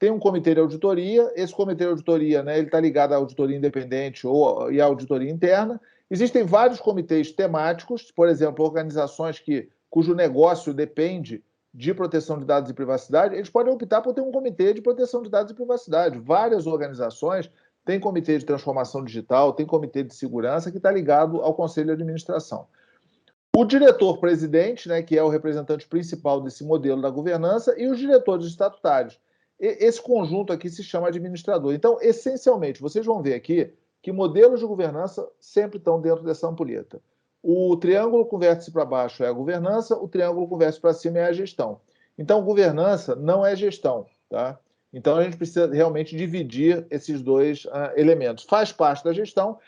tem um comitê de auditoria, esse comitê de auditoria, né, ele está ligado à auditoria independente e à auditoria interna. Existem vários comitês temáticos, por exemplo, organizações cujo negócio depende de proteção de dados e privacidade, eles podem optar por ter um comitê de proteção de dados e privacidade. Várias organizações têm comitê de transformação digital, tem comitê de segurança que está ligado ao conselho de administração. O diretor-presidente, né, que é o representante principal desse modelo da governança, e os diretores estatutários. Esse conjunto aqui se chama administrador. Então, essencialmente, vocês vão ver aqui que modelos de governança sempre estão dentro dessa ampulheta. O triângulo com vértice para baixo é a governança, o triângulo com vértice para cima é a gestão. Então, governança não é gestão, tá? Então, a gente precisa realmente dividir esses dois elementos. Faz parte da gestão,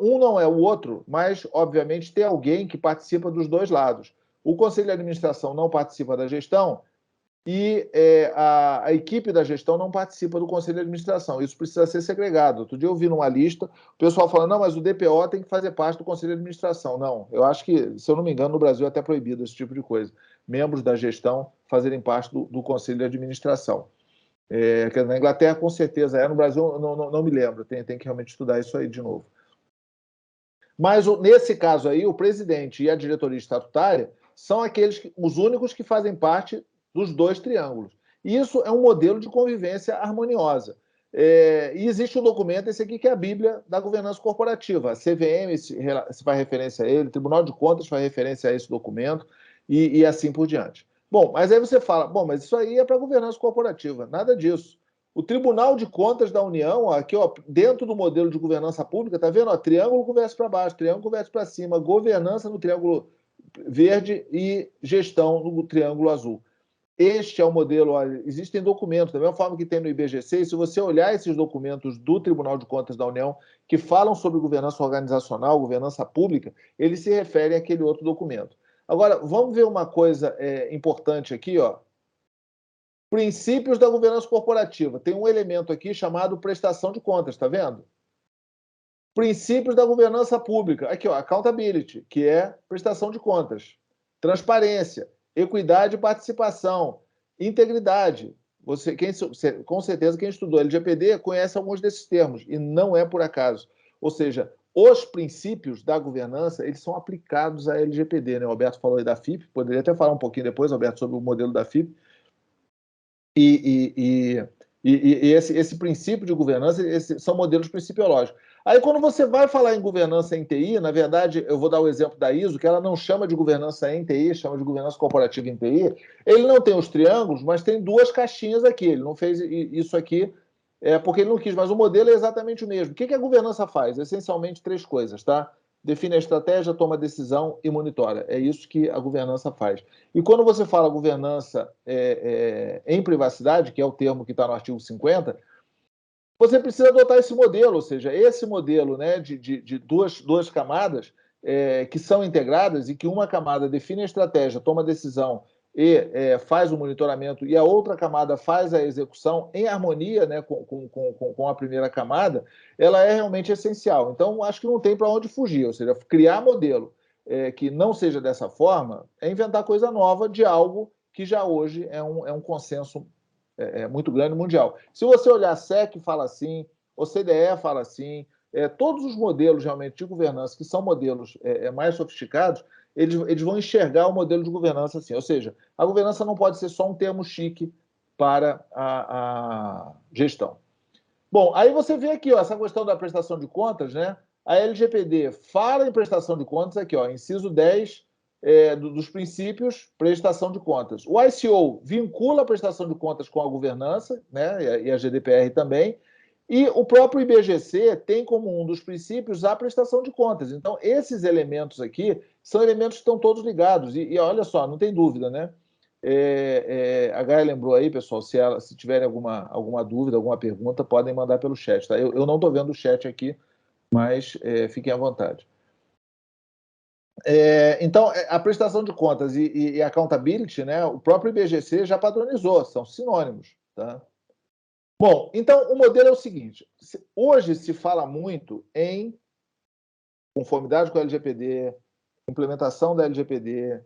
um não é o outro, mas, obviamente, tem alguém que participa dos dois lados. O Conselho de Administração não participa da gestão e a equipe da gestão não participa do Conselho de Administração. Isso precisa ser segregado. Outro dia eu vi numa lista, o pessoal falando, não, mas o DPO tem que fazer parte do Conselho de Administração. Não, eu acho que, se eu não me engano, no Brasil é até proibido esse tipo de coisa. Membros da gestão fazerem parte do Conselho de Administração. Na Inglaterra, com certeza no Brasil, não me lembro. Tem que realmente estudar isso aí de novo. Mas, nesse caso aí, o presidente e a diretoria estatutária são os únicos que fazem parte dos dois triângulos. E isso é um modelo de convivência harmoniosa. E existe um documento, esse aqui, que é a Bíblia da governança corporativa. A CVM se faz referência a ele, o Tribunal de Contas faz referência a esse documento, e assim por diante. Bom, mas aí você fala, mas isso aí é para governança corporativa. Nada disso. O Tribunal de Contas da União, aqui, dentro do modelo de governança pública, está vendo? Triângulo com vértice para baixo, triângulo com vértice para cima, governança no triângulo verde e gestão no triângulo azul. Este é o modelo. Olha, existem documentos, da mesma forma que tem no IBGC, e se você olhar esses documentos do Tribunal de Contas da União, que falam sobre governança organizacional, governança pública, eles se referem àquele outro documento. Agora, vamos ver uma coisa importante aqui, ó. Princípios da governança corporativa. Tem um elemento aqui chamado prestação de contas, está vendo? Princípios da governança pública. Aqui, ó, accountability, que é prestação de contas. Transparência, equidade e participação, integridade. Com certeza, quem estudou LGPD conhece alguns desses termos, e não é por acaso. Ou seja, os princípios da governança, eles são aplicados à LGPD, né? O Alberto falou aí da FIP, poderia até falar um pouquinho depois, Alberto, sobre o modelo da FIP. E esse princípio de governança, são modelos principiológicos. Aí, quando você vai falar em governança em TI, na verdade, eu vou dar o exemplo da ISO, que ela não chama de governança em TI, chama de governança corporativa em TI. Ele não tem os triângulos, mas tem duas caixinhas aqui. Ele não fez isso aqui porque ele não quis, mas o modelo é exatamente o mesmo. O que a governança faz? Essencialmente 3 coisas, tá? Define a estratégia, toma decisão e monitora. É isso que a governança faz. E quando você fala governança em privacidade, que é o termo que está no artigo 50, você precisa adotar esse modelo, ou seja, esse modelo, né, de duas camadas que são integradas e que uma camada define a estratégia, toma a decisão e faz o monitoramento, e a outra camada faz a execução em harmonia, né, com a primeira camada, ela é realmente essencial. Então, acho que não tem para onde fugir, ou seja, criar modelo que não seja dessa forma é inventar coisa nova de algo que já hoje é um consenso muito grande mundial. Se você olhar a SEC fala assim, o CDE fala assim, todos os modelos realmente de governança, que são modelos mais sofisticados, eles vão enxergar o modelo de governança assim. Ou seja, a governança não pode ser só um termo chique para a gestão. Bom, aí você vê aqui, ó, essa questão da prestação de contas, né? A LGPD fala em prestação de contas aqui, ó, inciso 10 dos princípios, prestação de contas. O ICO vincula a prestação de contas com a governança, né? E a GDPR também. E o próprio IBGC tem como um dos princípios a prestação de contas. Então, esses elementos aqui são elementos que estão todos ligados. E olha só, não tem dúvida, né? A Gaia lembrou aí, pessoal, se tiverem alguma dúvida, alguma pergunta, podem mandar pelo chat, tá? Eu não estou vendo o chat aqui, mas fiquem à vontade. Então, a prestação de contas e accountability, né? O próprio IBGC já padronizou, são sinônimos, tá? Bom, então o modelo é o seguinte: hoje se fala muito em conformidade com a LGPD, implementação da LGPD,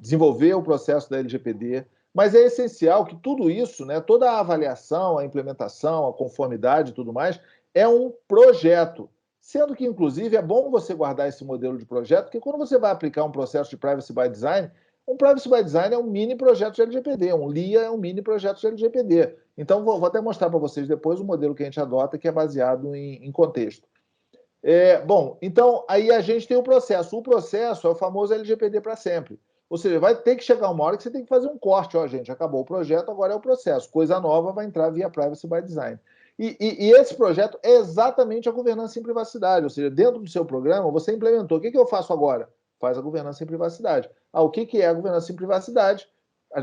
desenvolver o processo da LGPD, mas é essencial que tudo isso, né, toda a avaliação, a implementação, a conformidade e tudo mais, é um projeto. Sendo que, inclusive, é bom você guardar esse modelo de projeto, porque quando você vai aplicar um processo de Privacy by Design, um Privacy by Design é um mini projeto de LGPD, um LIA é um mini projeto de LGPD. Então, vou até mostrar para vocês depois o modelo que a gente adota, que é baseado em contexto. Bom, então, aí a gente tem o processo. O processo é o famoso LGPD para sempre. Ou seja, vai ter que chegar uma hora que você tem que fazer um corte. Ó, gente, acabou o projeto, agora é o processo. Coisa nova vai entrar via Privacy by Design. E esse projeto é exatamente a governança em privacidade. Ou seja, dentro do seu programa, você implementou. O que eu faço agora? Faz a governança em privacidade. O que é a governança em privacidade?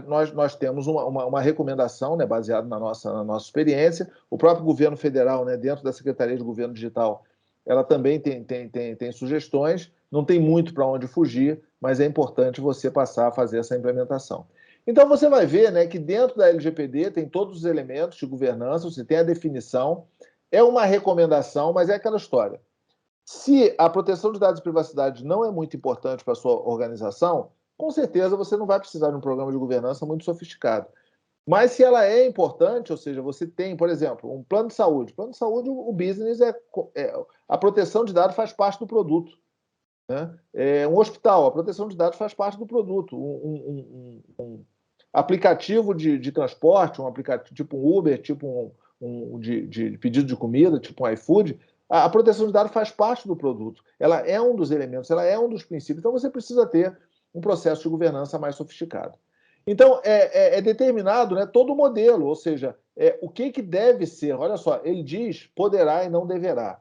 Nós temos uma recomendação, né, baseada na nossa experiência. O próprio governo federal, né, dentro da Secretaria de Governo Digital, ela também tem sugestões. Não tem muito para onde fugir, mas é importante você passar a fazer essa implementação. Então, você vai ver, né, que dentro da LGPD tem todos os elementos de governança, você tem a definição, é uma recomendação, mas é aquela história. Se a proteção de dados e privacidade não é muito importante para a sua organização, com certeza você não vai precisar de um programa de governança muito sofisticado. Mas se ela é importante, ou seja, você tem, por exemplo, um plano de saúde. Plano de saúde, o business a proteção de dados faz parte do produto. Né? Um hospital, a proteção de dados faz parte do produto. Um aplicativo de transporte, um aplicativo tipo um Uber, tipo de pedido de comida, tipo um iFood, a proteção de dados faz parte do produto. Ela é um dos elementos, ela é um dos princípios. Então, você precisa ter um processo de governança mais sofisticado. Então, é determinado, né, todo o modelo, ou seja, o que deve ser. Olha só, ele diz poderá e não deverá.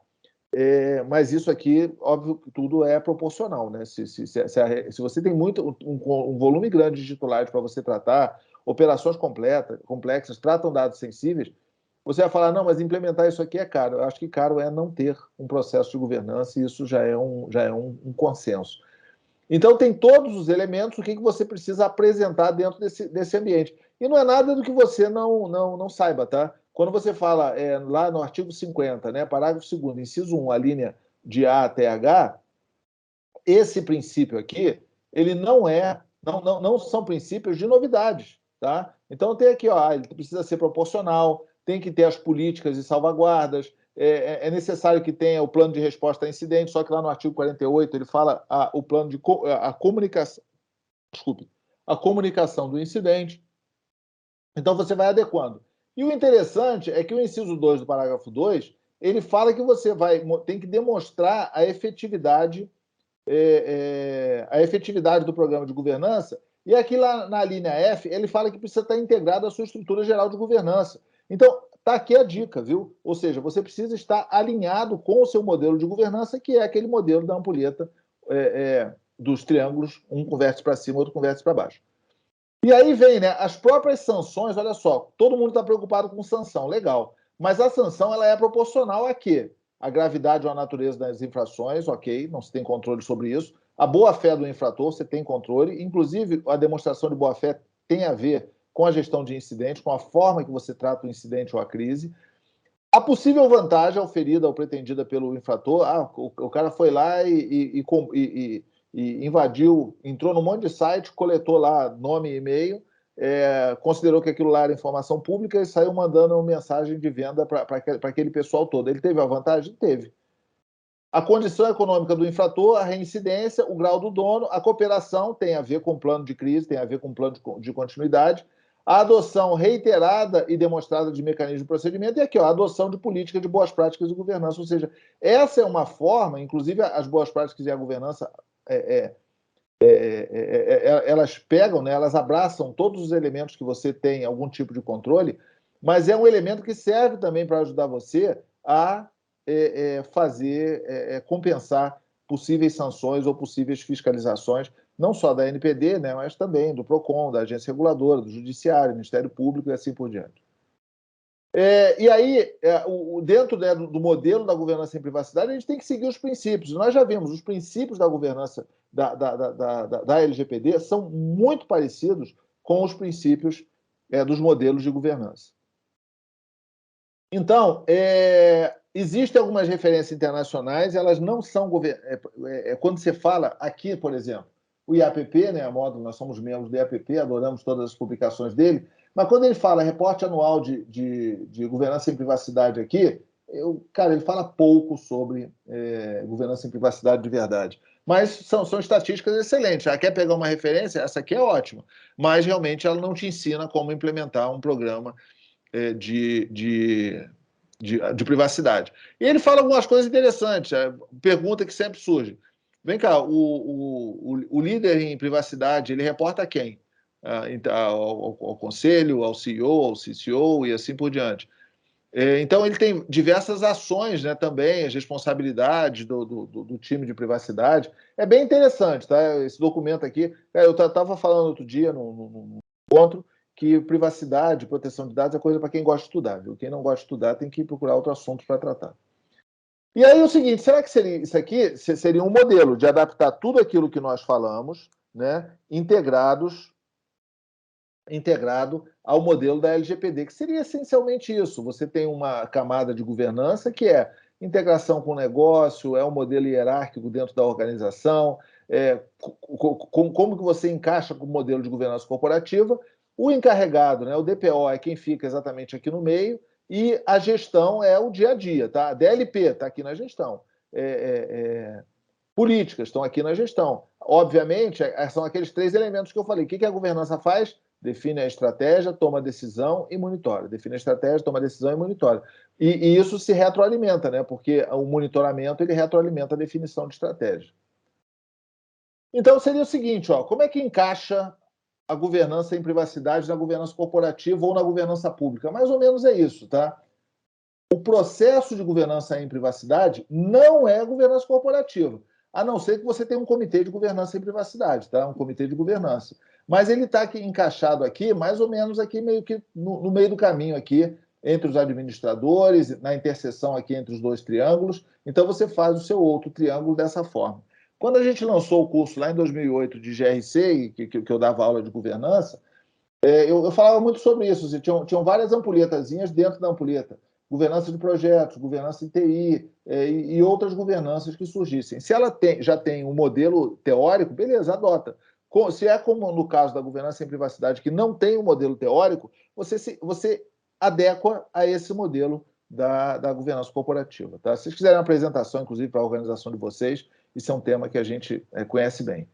Mas isso aqui, óbvio que tudo é proporcional, né? Se você tem um volume grande de titulares para você tratar, operações complexas, tratam dados sensíveis, você vai falar, não, mas implementar isso aqui é caro. Eu acho que caro é não ter um processo de governança, e isso já é um consenso. Então, tem todos os elementos, o que você precisa apresentar dentro desse ambiente. E não é nada do que você não saiba, tá? Quando você fala lá no artigo 50, né, parágrafo 2º, inciso 1, a linha de A até H, esse princípio aqui, ele não são princípios de novidades, tá? Então tem aqui, ó, ele precisa ser proporcional, tem que ter as políticas e salvaguardas, é necessário que tenha o plano de resposta a incidentes, só que lá no artigo 48 ele fala o plano de a comunicação, desculpe, a comunicação do incidente. Então você vai adequando. E o interessante é que o inciso 2 do parágrafo 2, ele fala que você tem que demonstrar a efetividade do programa de governança, e aqui lá na linha F, ele fala que precisa estar integrado à sua estrutura geral de governança. Então, está aqui a dica, viu? Ou seja, você precisa estar alinhado com o seu modelo de governança, que é aquele modelo da ampulheta dos triângulos, um com vértice para cima, outro com vértice para baixo. E aí vem, né, as próprias sanções, olha só, todo mundo está preocupado com sanção, legal. Mas a sanção ela é proporcional a quê? A gravidade ou a natureza das infrações, ok, não se tem controle sobre isso. A boa-fé do infrator, você tem controle. Inclusive, a demonstração de boa-fé tem a ver com a gestão de incidente, com a forma que você trata o incidente ou a crise. A possível vantagem oferida ou pretendida pelo infrator, o cara foi lá e invadiu, entrou num monte de site, coletou lá nome e e-mail, considerou que aquilo lá era informação pública e saiu mandando uma mensagem de venda para aquele pessoal todo. Ele teve a vantagem? Teve. A condição econômica do infrator, a reincidência, o grau do dono, a cooperação tem a ver com plano de crise, tem a ver com plano de continuidade, a adoção reiterada e demonstrada de mecanismo de procedimento, e aqui, ó, a adoção de política de boas práticas de governança. Ou seja, essa é uma forma, inclusive as boas práticas e a governança, elas pegam, né, elas abraçam todos os elementos que você tem algum tipo de controle, mas é um elemento que serve também para ajudar você a compensar possíveis sanções ou possíveis fiscalizações, não só da NPD, né, mas também do PROCON, da agência reguladora, do Judiciário, do Ministério Público e assim por diante. E aí, dentro, né, do modelo da governança em privacidade, a gente tem que seguir os princípios. Nós já vimos, os princípios da governança da LGPD são muito parecidos com os princípios dos modelos de governança. Então, existem algumas referências internacionais, elas não são... quando você fala aqui, por exemplo, o IAPP, né, a modo, nós somos membros do IAPP, adoramos todas as publicações dele, mas quando ele fala reporte anual de governança em privacidade aqui, cara, ele fala pouco sobre governança em privacidade de verdade. Mas são estatísticas excelentes. Quer pegar uma referência? Essa aqui é ótima. Mas, realmente, ela não te ensina como implementar um programa de privacidade. E ele fala algumas coisas interessantes. Pergunta que sempre surge. Vem cá, o líder em privacidade, ele reporta a quem? Ao conselho, ao CEO, ao CCO e assim por diante. Então, ele tem diversas ações, né, também, as responsabilidades do time de privacidade. É bem interessante, tá? Esse documento aqui. Eu estava falando outro dia, num encontro, que privacidade, proteção de dados é coisa para quem gosta de estudar. Viu? Quem não gosta de estudar tem que procurar outro assunto para tratar. E aí, o seguinte, será que isso aqui seria um modelo de adaptar tudo aquilo que nós falamos, né, integrado ao modelo da LGPD, que seria essencialmente isso. Você tem uma camada de governança que é integração com o negócio, é um modelo hierárquico dentro da organização, como que você encaixa com o modelo de governança corporativa. O encarregado, né, o DPO, é quem fica exatamente aqui no meio, e a gestão é o dia a dia, tá? A DLP está aqui na gestão. Políticas estão aqui na gestão. Obviamente, são aqueles 3 elementos que eu falei. O que a governança faz? Define a estratégia, toma decisão e monitora. Define a estratégia, toma decisão e monitora. E isso se retroalimenta, né? Porque o monitoramento ele retroalimenta a definição de estratégia. Então, seria o seguinte, ó, como é que encaixa a governança em privacidade na governança corporativa ou na governança pública? Mais ou menos é isso, tá? O processo de governança em privacidade não é governança corporativa, a não ser que você tenha um comitê de governança em privacidade, tá? Um comitê de governança. Mas ele está encaixado aqui, mais ou menos aqui, meio que no meio do caminho aqui, entre os administradores, na interseção aqui entre os 2 triângulos. Então, você faz o seu outro triângulo dessa forma. Quando a gente lançou o curso lá em 2008 de GRC, que eu dava aula de governança, Eu falava muito sobre isso. Assim, tinham várias ampulhetazinhas dentro da ampulheta. Governança de projetos, governança de TI e outras governanças que surgissem. Se ela já tem um modelo teórico, beleza, adota. Se é como no caso da governança em privacidade, que não tem um modelo teórico, você adequa a esse modelo da governança corporativa. Tá? Se vocês quiserem uma apresentação, inclusive, para a organização de vocês, isso é um tema que a gente conhece bem.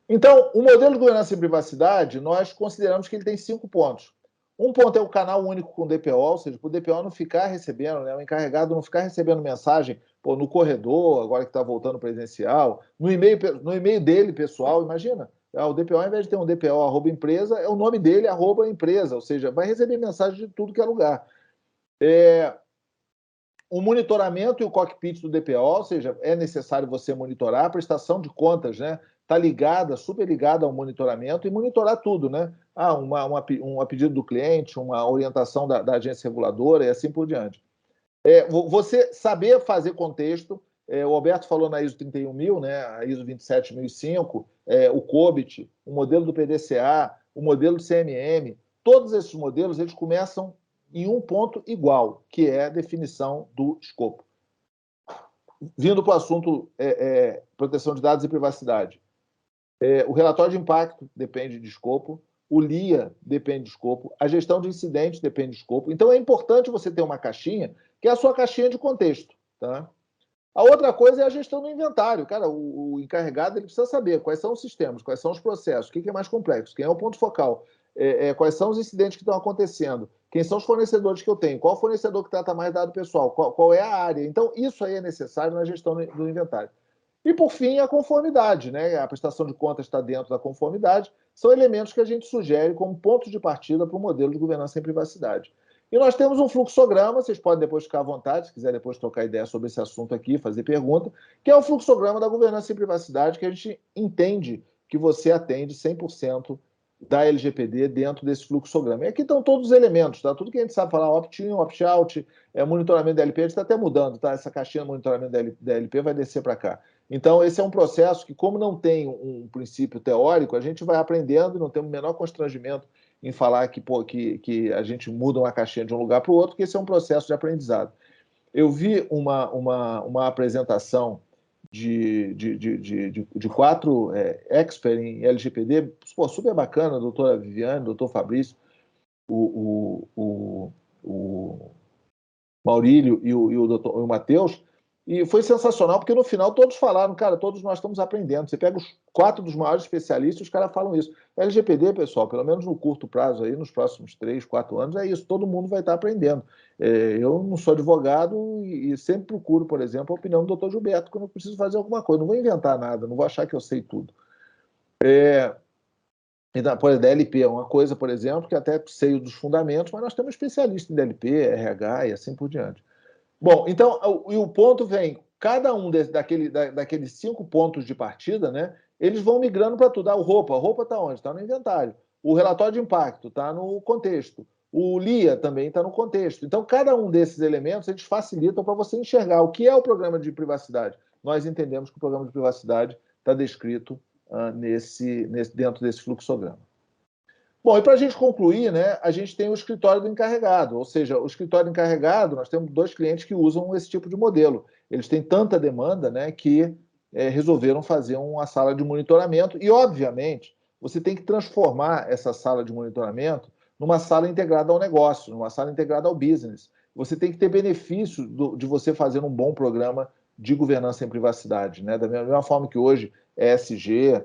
Então, o modelo de governança em privacidade, nós consideramos que ele tem 5 pontos. Um ponto é o canal único com o DPO, ou seja, para o DPO não ficar recebendo, né, o encarregado não ficar recebendo mensagem no corredor, agora que está voltando presencial, no e-mail dele, pessoal, imagina. O DPO, ao invés de ter um DPO @empresa, é o nome dele, @empresa, ou seja, vai receber mensagem de tudo que é lugar. O monitoramento e o cockpit do DPO, ou seja, é necessário você monitorar, a prestação de contas, né? Está ligada, super ligada ao monitoramento e monitorar tudo, né? Um pedido do cliente, uma orientação da agência reguladora e assim por diante. Você saber fazer contexto, o Alberto falou na ISO 31000, né? A ISO 27005, o COBIT, o modelo do PDCA, o modelo do CMM, todos esses modelos eles começam em um ponto igual, que é a definição do escopo. Vindo para o assunto proteção de dados e privacidade. O relatório de impacto depende de escopo, o LIA depende de escopo, a gestão de incidentes depende de escopo. Então, é importante você ter uma caixinha, que é a sua caixinha de contexto. Tá? A outra coisa é a gestão do inventário. Cara, o encarregado ele precisa saber quais são os sistemas, quais são os processos, o que é mais complexo, quem é o ponto focal, quais são os incidentes que estão acontecendo, quem são os fornecedores que eu tenho, qual fornecedor que trata mais dado pessoal, qual é a área. Então, isso aí é necessário na gestão do inventário. E, por fim, a conformidade, né? A prestação de contas está dentro da conformidade, são elementos que a gente sugere como ponto de partida para o modelo de governança em privacidade. E nós temos um fluxograma, vocês podem depois ficar à vontade, se quiser depois trocar ideia sobre esse assunto aqui, fazer pergunta, que é o fluxograma da governança em privacidade, que a gente entende que você atende 100% da LGPD dentro desse fluxograma. E aqui estão todos os elementos, tá? Tudo que a gente sabe falar, opt-in, opt-out, monitoramento da LP, a gente está até mudando, tá? Essa caixinha de monitoramento da LP vai descer para cá. Então, esse é um processo que, como não tem um princípio teórico, a gente vai aprendendo e não temos o menor constrangimento em falar que a gente muda uma caixinha de um lugar para o outro, porque esse é um processo de aprendizado. Eu vi uma apresentação de 4 experts em LGPD, super bacana, a doutora Viviane, o doutor Fabrício, o Maurílio e o Matheus, e foi sensacional, porque no final todos falaram, cara, todos nós estamos aprendendo. Você pega os 4 dos maiores especialistas, os caras falam isso. LGPD, pessoal, pelo menos no curto prazo, aí, nos próximos 3, 4 anos, é isso, todo mundo vai estar aprendendo. Eu não sou advogado e sempre procuro, por exemplo, a opinião do doutor Gilberto quando eu preciso fazer alguma coisa. Não vou inventar nada, não vou achar que eu sei tudo. Por exemplo, DLP é uma coisa, por exemplo, que até sei dos fundamentos, mas nós temos especialistas em DLP, RH e assim por diante. Bom, então, o ponto vem, cada um daqueles 5 pontos de partida, né, eles vão migrando para tudo. A roupa está onde? Está no inventário. O relatório de impacto está no contexto. O LIA também está no contexto. Então, cada um desses elementos, eles facilitam para você enxergar o que é o programa de privacidade. Nós entendemos que o programa de privacidade está descrito dentro desse fluxograma. Bom, e para a gente concluir, né, a gente tem o escritório do encarregado, ou seja, o escritório do encarregado, nós temos 2 clientes que usam esse tipo de modelo. Eles têm tanta demanda, né, que resolveram fazer uma sala de monitoramento e, obviamente, você tem que transformar essa sala de monitoramento numa sala integrada ao negócio, numa sala integrada ao business. Você tem que ter benefício de você fazer um bom programa de governança em privacidade, né? Da mesma forma que hoje ESG,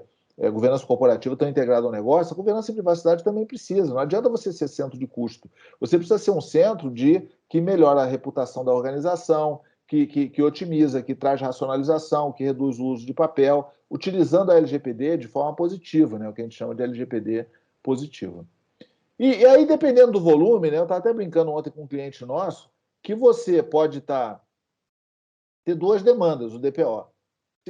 governança corporativa estão integrada ao negócio, a governança em privacidade também precisa. Não adianta você ser centro de custo. Você precisa ser um centro que melhora a reputação da organização, que otimiza, que traz racionalização, que reduz o uso de papel, utilizando a LGPD de forma positiva, né? O que a gente chama de LGPD positiva. E aí, dependendo do volume, né? Eu estava até brincando ontem com um cliente nosso, que você pode ter 2 demandas, o DPO.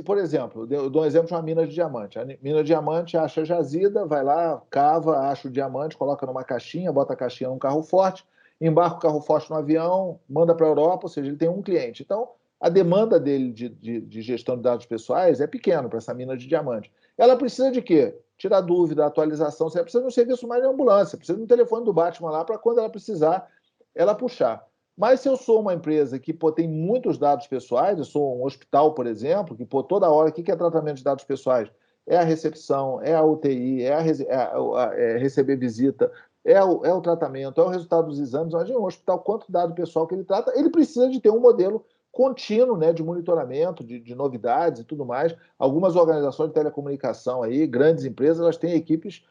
Por exemplo, eu dou um exemplo de uma mina de diamante. A mina de diamante acha jazida, vai lá, cava, acha o diamante, coloca numa caixinha, bota a caixinha num carro forte, embarca o carro forte no avião, manda para a Europa, ou seja, ele tem um cliente. Então, a demanda dele de gestão de dados pessoais é pequena para essa mina de diamante. Ela precisa de quê? Tirar dúvida, atualização. Você precisa de um serviço mais de ambulância, precisa de um telefone do Batman lá para quando ela precisar, ela puxar. Mas se eu sou uma empresa que tem muitos dados pessoais, eu sou um hospital, por exemplo, que toda hora, o que é tratamento de dados pessoais? É a recepção, é a UTI, é receber visita, é o tratamento, é o resultado dos exames. Imagina um hospital, quanto dado pessoal que ele trata, ele precisa de ter um modelo contínuo, né, de monitoramento, de novidades e tudo mais. Algumas organizações de telecomunicação aí, grandes empresas, elas têm equipes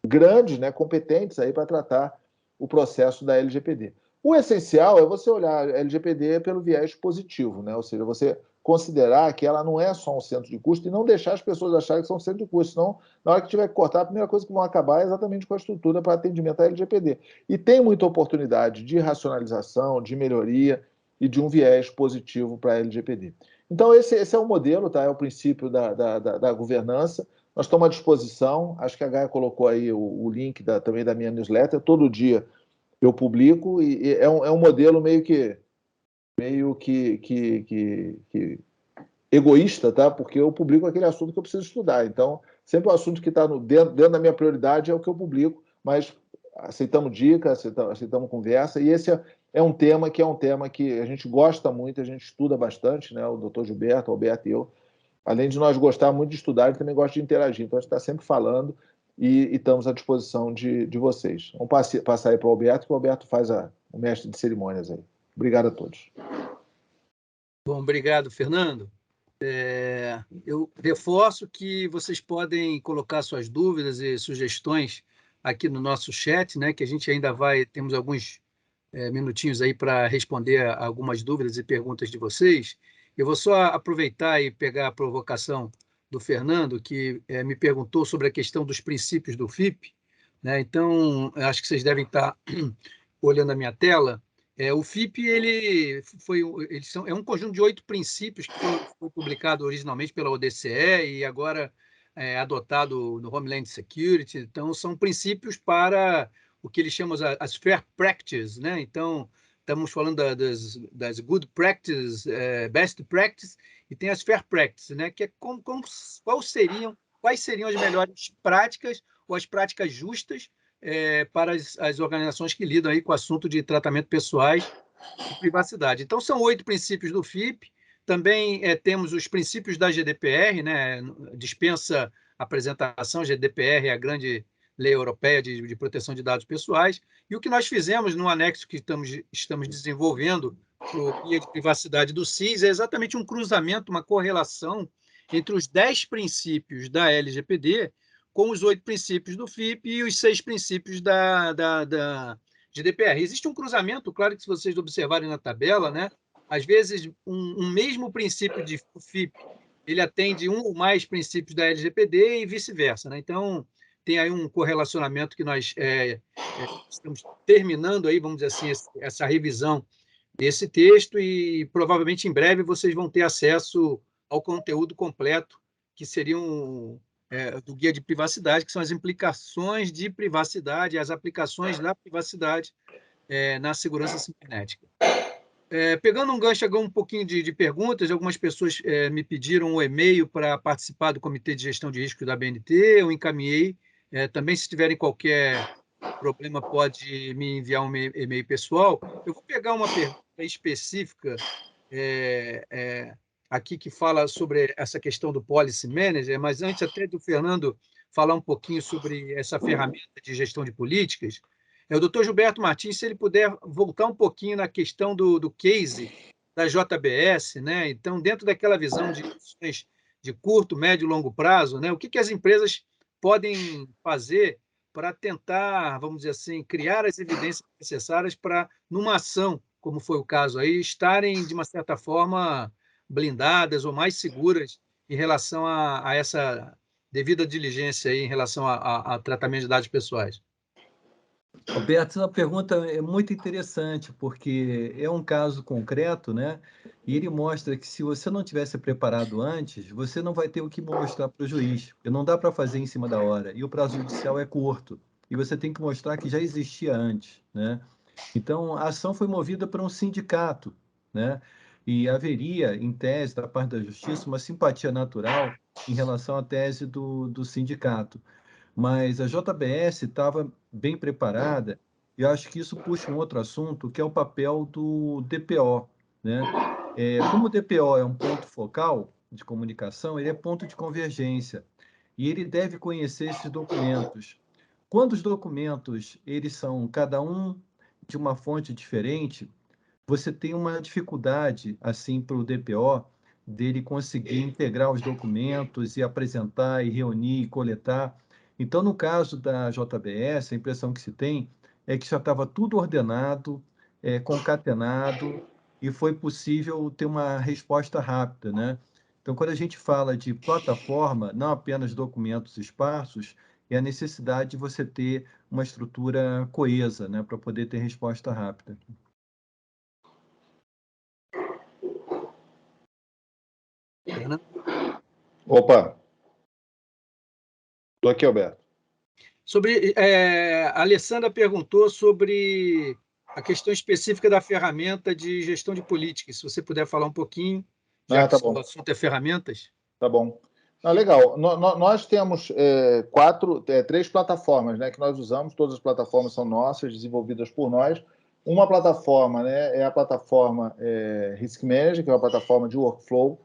grandes, né, competentes aí para tratar o processo da LGPD. O essencial é você olhar a LGPD pelo viés positivo, né? Ou seja, você considerar que ela não é só um centro de custo e não deixar as pessoas acharem que são um centro de custo, senão, na hora que tiver que cortar, a primeira coisa que vão acabar é exatamente com a estrutura para atendimento à LGPD. E tem muita oportunidade de racionalização, de melhoria e de um viés positivo para a LGPD. Então, esse é o modelo, tá? É o princípio da governança. Nós estamos à disposição, acho que a Gaia colocou aí o link também da minha newsletter, todo dia eu publico, e é um modelo meio que egoísta, tá? Porque eu publico aquele assunto que eu preciso estudar. Então, sempre o assunto que está dentro da minha prioridade é o que eu publico, mas aceitamos dicas, aceitamos conversa, e esse é um tema que a gente gosta muito, a gente estuda bastante, né? O doutor Gilberto, o Alberto e eu, além de nós gostar muito de estudar, ele também gosta de interagir. Então, a gente está sempre falando e estamos à disposição de vocês. Vamos passar aí para o Alberto, que o Alberto faz o mestre de cerimônias aí. Obrigado a todos. Bom, obrigado, Fernando. Eu reforço que vocês podem colocar suas dúvidas e sugestões aqui no nosso chat, né, que a gente ainda temos alguns minutinhos aí para responder a algumas dúvidas e perguntas de vocês. Eu vou só aproveitar e pegar a provocação do Fernando, que me perguntou sobre a questão dos princípios do FIP, né? Então, acho que vocês devem estar olhando a minha tela. O FIP é um conjunto de 8 princípios que foi publicado originalmente pela ODCE e agora adotado no Homeland Security. Então, são princípios para o que eles chamam as fair practices, né? Então, estamos falando das good practices, best practices, e tem as fair practices, né? Que é quais seriam as melhores práticas ou as práticas justas para as organizações que lidam aí com o assunto de tratamento pessoais e privacidade. Então, são 8 princípios do FIP. Também temos os princípios da GDPR, né? Dispensa apresentação. GDPR é a grande lei europeia de proteção de dados pessoais. E o que nós fizemos no anexo que estamos desenvolvendo para o guia de privacidade do CIS é exatamente um cruzamento, uma correlação entre os 10 princípios da LGPD com os 8 princípios do FIP e os 6 princípios da GDPR. Existe um cruzamento, claro que se vocês observarem na tabela, né? Às vezes um mesmo princípio de FIP ele atende um ou mais princípios da LGPD e vice-versa, né? Então, tem aí um correlacionamento que nós estamos terminando aí, vamos dizer assim, essa revisão desse texto e provavelmente em breve vocês vão ter acesso ao conteúdo completo, que seriam do guia de privacidade, que são as implicações de privacidade, as aplicações da privacidade na segurança cibernética. Pegando um gancho, um pouquinho de perguntas, algumas pessoas me pediram um e-mail para participar do Comitê de Gestão de Riscos da BNT, eu encaminhei. Também, se tiverem qualquer problema, pode me enviar um e-mail pessoal. Eu vou pegar uma pergunta específica aqui que fala sobre essa questão do Policy Manager, mas antes até do Fernando falar um pouquinho sobre essa ferramenta de gestão de políticas, o doutor Gilberto Martins, se ele puder voltar um pouquinho na questão do case da JBS, né? Então, dentro daquela visão de ações de curto, médio e longo prazo, né? O que as empresas podem fazer para tentar, vamos dizer assim, criar as evidências necessárias para, numa ação, como foi o caso aí, estarem, de uma certa forma, blindadas ou mais seguras em relação a essa devida diligência aí, em relação a tratamento de dados pessoais. Roberto, essa pergunta é muito interessante, porque é um caso concreto, né? E ele mostra que se você não tivesse preparado antes, você não vai ter o que mostrar para o juiz, porque não dá para fazer em cima da hora, e o prazo judicial é curto, e você tem que mostrar que já existia antes, né? Então, a ação foi movida por um sindicato, né? E haveria, em tese, da parte da Justiça, uma simpatia natural em relação à tese do sindicato. Mas a JBS estava bem preparada, e eu acho que isso puxa um outro assunto, que é o papel do DPO, né? Como o DPO é um ponto focal de comunicação, ele é ponto de convergência, e ele deve conhecer esses documentos. Quando os documentos eles são cada um de uma fonte diferente, você tem uma dificuldade, assim, para o DPO, dele conseguir integrar os documentos e apresentar, e reunir, e coletar. Então, no caso da JBS, a impressão que se tem é que já estava tudo ordenado, concatenado, e foi possível ter uma resposta rápida, né? Então, quando a gente fala de plataforma, não apenas documentos esparsos, é a necessidade de você ter uma estrutura coesa, né, para poder ter resposta rápida. Opa, estou aqui, Alberto. A Alessandra perguntou sobre a questão específica da ferramenta de gestão de políticas. Se você puder falar um pouquinho, já que Tá o bom. assunto é ferramentas. Tá bom. Legal. Nós temos três plataformas, né, que nós usamos. Todas as plataformas são nossas, desenvolvidas por nós. Uma plataforma, né, é a plataforma Risk Manager, que é uma plataforma de workflow,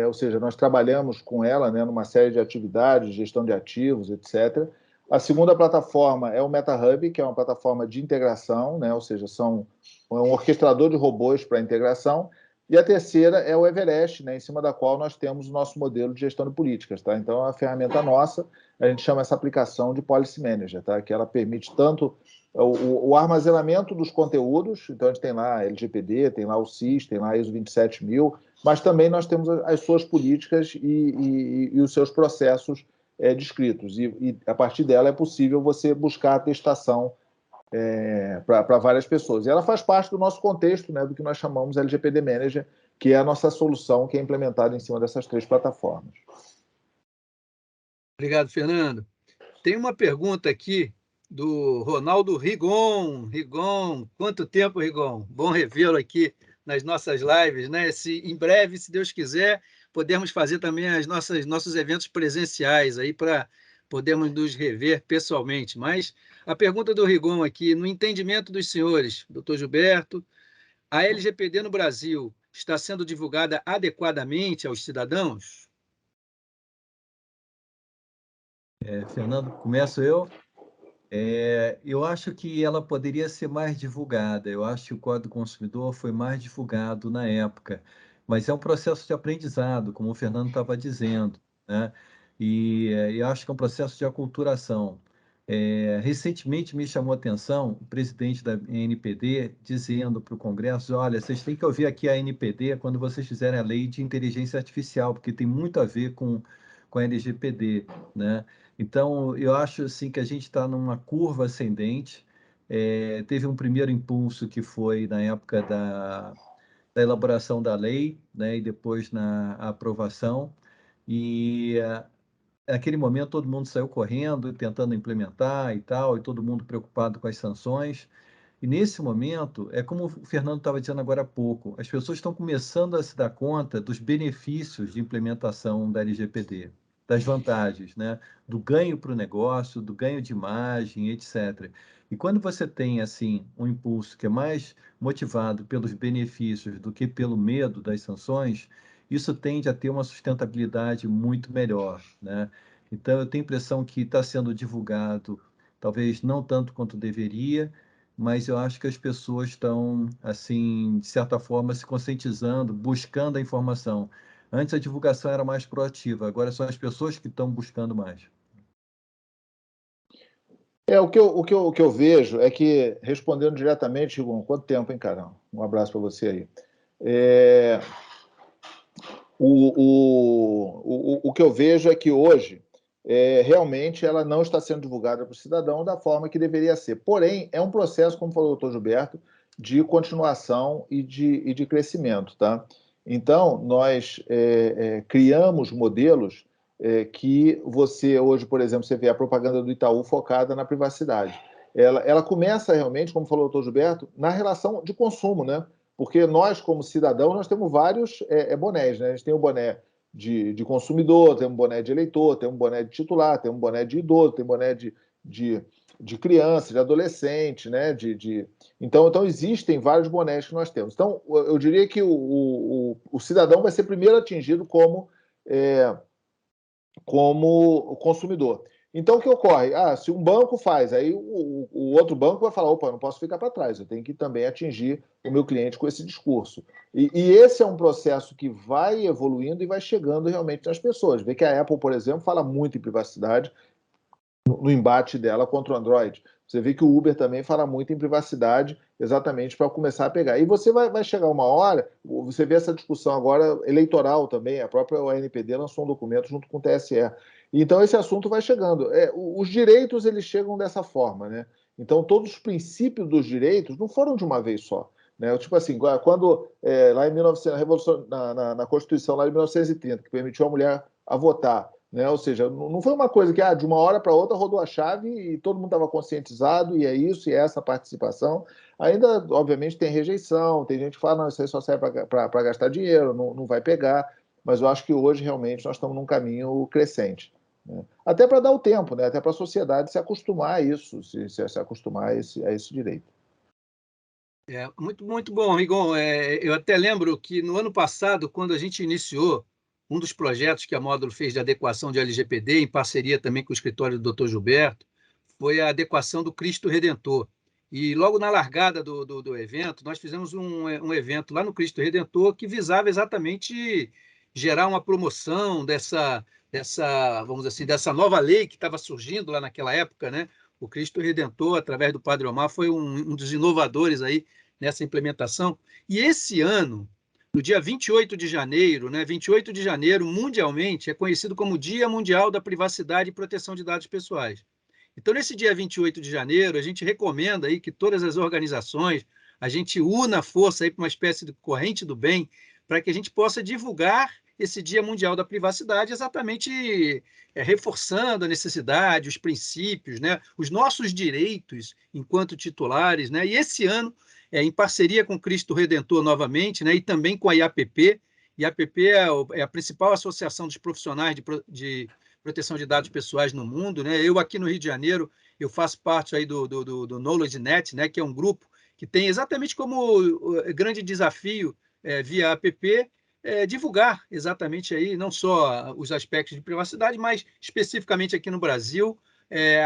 ou seja, nós trabalhamos com ela, né, numa série de atividades, gestão de ativos, etc. A segunda plataforma é o MetaHub, que é uma plataforma de integração, né, ou seja, é um orquestrador de robôs para integração. E a terceira é o Everest, né, em cima da qual nós temos o nosso modelo de gestão de políticas. Tá? Então, é uma ferramenta nossa, a gente chama essa aplicação de Policy Manager, tá? Que ela permite tanto o armazenamento dos conteúdos, então a gente tem lá LGPD, tem lá o CIS, tem lá a ISO 27000, mas também nós temos as suas políticas e os seus processos descritos. E a partir dela é possível você buscar a atestação para várias pessoas. E ela faz parte do nosso contexto, né, do que nós chamamos LGPD Manager, que é a nossa solução que é implementada em cima dessas três plataformas. Obrigado, Fernando. Tem uma pergunta aqui do Ronaldo Rigon. Rigon, quanto tempo, Rigon? Bom revê-lo aqui nas nossas lives, né? Em breve, se Deus quiser, podemos fazer também nossos eventos presenciais aí para podermos nos rever pessoalmente. Mas a pergunta do Rigon aqui, no entendimento dos senhores, doutor Gilberto, a LGPD no Brasil está sendo divulgada adequadamente aos cidadãos? Fernando, começo eu. Eu acho que ela poderia ser mais divulgada. Eu acho que o Código do Consumidor foi mais divulgado na época, mas é um processo de aprendizado, como o Fernando estava dizendo, né? E eu acho que é um processo de aculturação. Recentemente me chamou a atenção o presidente da NPD dizendo para o Congresso: olha, vocês têm que ouvir aqui a NPD quando vocês fizerem a lei de inteligência artificial, porque tem muito a ver com a LGPD, né? Então, eu acho assim que a gente está numa curva ascendente. Teve um primeiro impulso que foi na época da elaboração da lei, né, e depois na aprovação. E naquele momento todo mundo saiu correndo, tentando implementar e tal, e todo mundo preocupado com as sanções. E nesse momento, é como o Fernando estava dizendo agora há pouco, as pessoas estão começando a se dar conta dos benefícios de implementação da LGPD, das vantagens, né? Do ganho para o negócio, do ganho de imagem, etc. E quando você tem, assim, um impulso que é mais motivado pelos benefícios do que pelo medo das sanções, isso tende a ter uma sustentabilidade muito melhor, né? Então, eu tenho a impressão que está sendo divulgado, talvez não tanto quanto deveria, mas eu acho que as pessoas estão, assim, de certa forma, se conscientizando, buscando a informação. Antes a divulgação era mais proativa, agora são as pessoas que estão buscando mais. O que eu vejo é que, respondendo diretamente, Rigon, quanto tempo, hein, cara? Um abraço para você aí. O que eu vejo é que hoje, realmente, ela não está sendo divulgada para o cidadão da forma que deveria ser. Porém, é um processo, como falou o doutor Gilberto, de continuação e de crescimento. Tá? Então, nós criamos modelos que você, hoje, por exemplo, você vê a propaganda do Itaú focada na privacidade. Ela começa realmente, como falou o doutor Gilberto, na relação de consumo, né? Porque nós, como cidadãos, nós temos vários bonés, né? A gente tem o boné de consumidor, tem um boné de eleitor, tem um boné de titular, tem um boné de idoso, tem um boné de criança, de adolescente, né? Então, existem vários bonés que nós temos. Então, eu diria que o cidadão vai ser primeiro atingido como consumidor. Então, o que ocorre? Se um banco faz, aí o outro banco vai falar, opa, eu não posso ficar para trás, eu tenho que também atingir o meu cliente com esse discurso. E esse é um processo que vai evoluindo e vai chegando realmente nas pessoas. Vê que a Apple, por exemplo, fala muito em privacidade no embate dela contra o Android. Você vê que o Uber também fala muito em privacidade, exatamente para começar a pegar. E você vai chegar uma hora, você vê essa discussão agora eleitoral também, a própria ONPD lançou um documento junto com o TSE. Então esse assunto vai chegando. Os direitos, eles chegam dessa forma, né? Então todos os princípios dos direitos não foram de uma vez só. Né? Tipo assim, quando lá em 1900, na Constituição lá de 1930, que permitiu a mulher a votar, né? Ou seja, não foi uma coisa que de uma hora para outra rodou a chave e todo mundo estava conscientizado, e é isso, e é essa participação. Ainda, obviamente, tem rejeição, tem gente que fala, não, isso aí só serve para gastar dinheiro, não vai pegar, mas eu acho que hoje, realmente, nós estamos num caminho crescente. Né? Até para dar o tempo, né? Até para a sociedade se acostumar a isso, se acostumar a esse direito. Muito, muito bom, Rigon. Eu até lembro que no ano passado, quando a gente iniciou um dos projetos que a Módulo fez de adequação de LGPD, em parceria também com o escritório do Dr. Gilberto, foi a adequação do Cristo Redentor. E logo na largada do evento, nós fizemos um evento lá no Cristo Redentor que visava exatamente gerar uma promoção vamos dizer assim, dessa nova lei que estava surgindo lá naquela época, né? O Cristo Redentor, através do Padre Omar, foi um dos inovadores aí nessa implementação. E esse ano, no dia 28 de janeiro, né, 28 de janeiro, mundialmente, é conhecido como Dia Mundial da Privacidade e Proteção de Dados Pessoais. Então, nesse dia 28 de janeiro, a gente recomenda aí que todas as organizações, a gente una a força aí para uma espécie de corrente do bem, para que a gente possa divulgar esse Dia Mundial da Privacidade, exatamente reforçando a necessidade, os princípios, né, os nossos direitos enquanto titulares, né, e esse ano, em parceria com Cristo Redentor novamente, né, e também com a IAPP. IAPP é a principal associação dos profissionais de proteção de dados pessoais no mundo, né? Eu aqui no Rio de Janeiro, eu faço parte aí do KnowledgeNet, né? Que é um grupo que tem exatamente como grande desafio via app divulgar exatamente aí não só os aspectos de privacidade, mas especificamente aqui no Brasil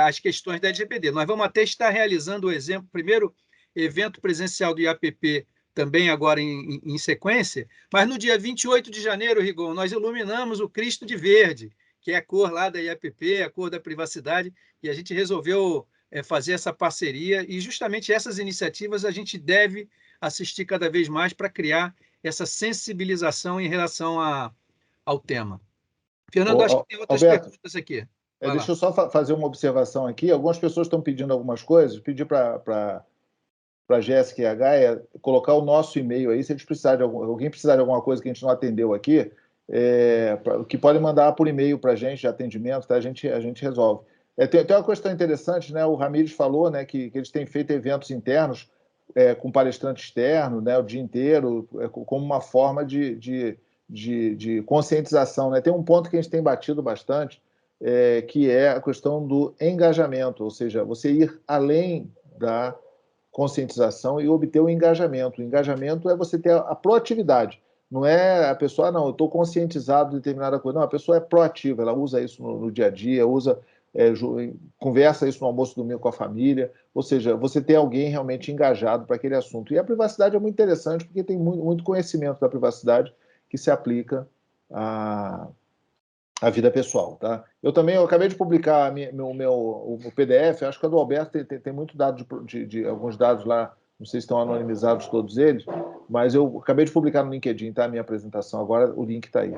as questões da LGPD. Nós vamos até estar realizando o primeiro evento presencial do IAPP também agora em sequência, mas no dia 28 de janeiro, Rigon, nós iluminamos o Cristo de Verde, que é a cor lá da IAPP, a cor da privacidade, e a gente resolveu fazer essa parceria, e justamente essas iniciativas a gente deve assistir cada vez mais para criar essa sensibilização em relação ao tema. Fernando, acho que tem outras Alberto, perguntas aqui. deixa eu só fazer uma observação aqui. Algumas pessoas estão pedindo algumas coisas, pedir para a Jéssica e a Gaia colocar o nosso e-mail aí, se eles precisarem de alguém precisar de alguma coisa que a gente não atendeu aqui, que pode mandar por e-mail para a gente de atendimento, tá? A gente resolve. Tem uma questão interessante, né? O Ramires falou, né, que eles têm feito eventos internos com palestrante externo, né, o dia inteiro, como uma forma de conscientização, né? Tem um ponto que a gente tem batido bastante, que é a questão do engajamento, ou seja, você ir além da conscientização e obter o engajamento. O engajamento é você ter a proatividade. Não é a pessoa, não, eu estou conscientizado de determinada coisa. Não, a pessoa é proativa, ela usa isso no dia a dia, conversa isso no almoço domingo com a família. Ou seja, você tem alguém realmente engajado para aquele assunto. E a privacidade é muito interessante porque tem muito conhecimento da privacidade que se aplica a vida pessoal, tá? Eu acabei de publicar o PDF, acho que a do Alberto tem muito dado de alguns dados lá, não sei se estão anonimizados todos eles, mas eu acabei de publicar no LinkedIn, tá? A minha apresentação, agora o link está aí.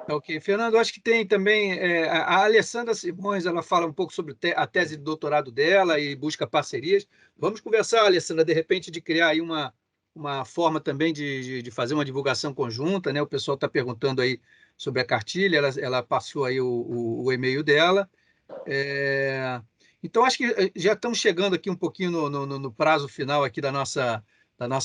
Ok, Fernando, acho que tem também a Alessandra Simões, ela fala um pouco sobre a tese de doutorado dela e busca parcerias. Vamos conversar, Alessandra, de repente, de criar aí uma forma também de fazer uma divulgação conjunta, né? O pessoal está perguntando aí sobre a cartilha, ela passou aí o e-mail dela. Então, acho que já estamos chegando aqui um pouquinho no prazo final aqui da nossa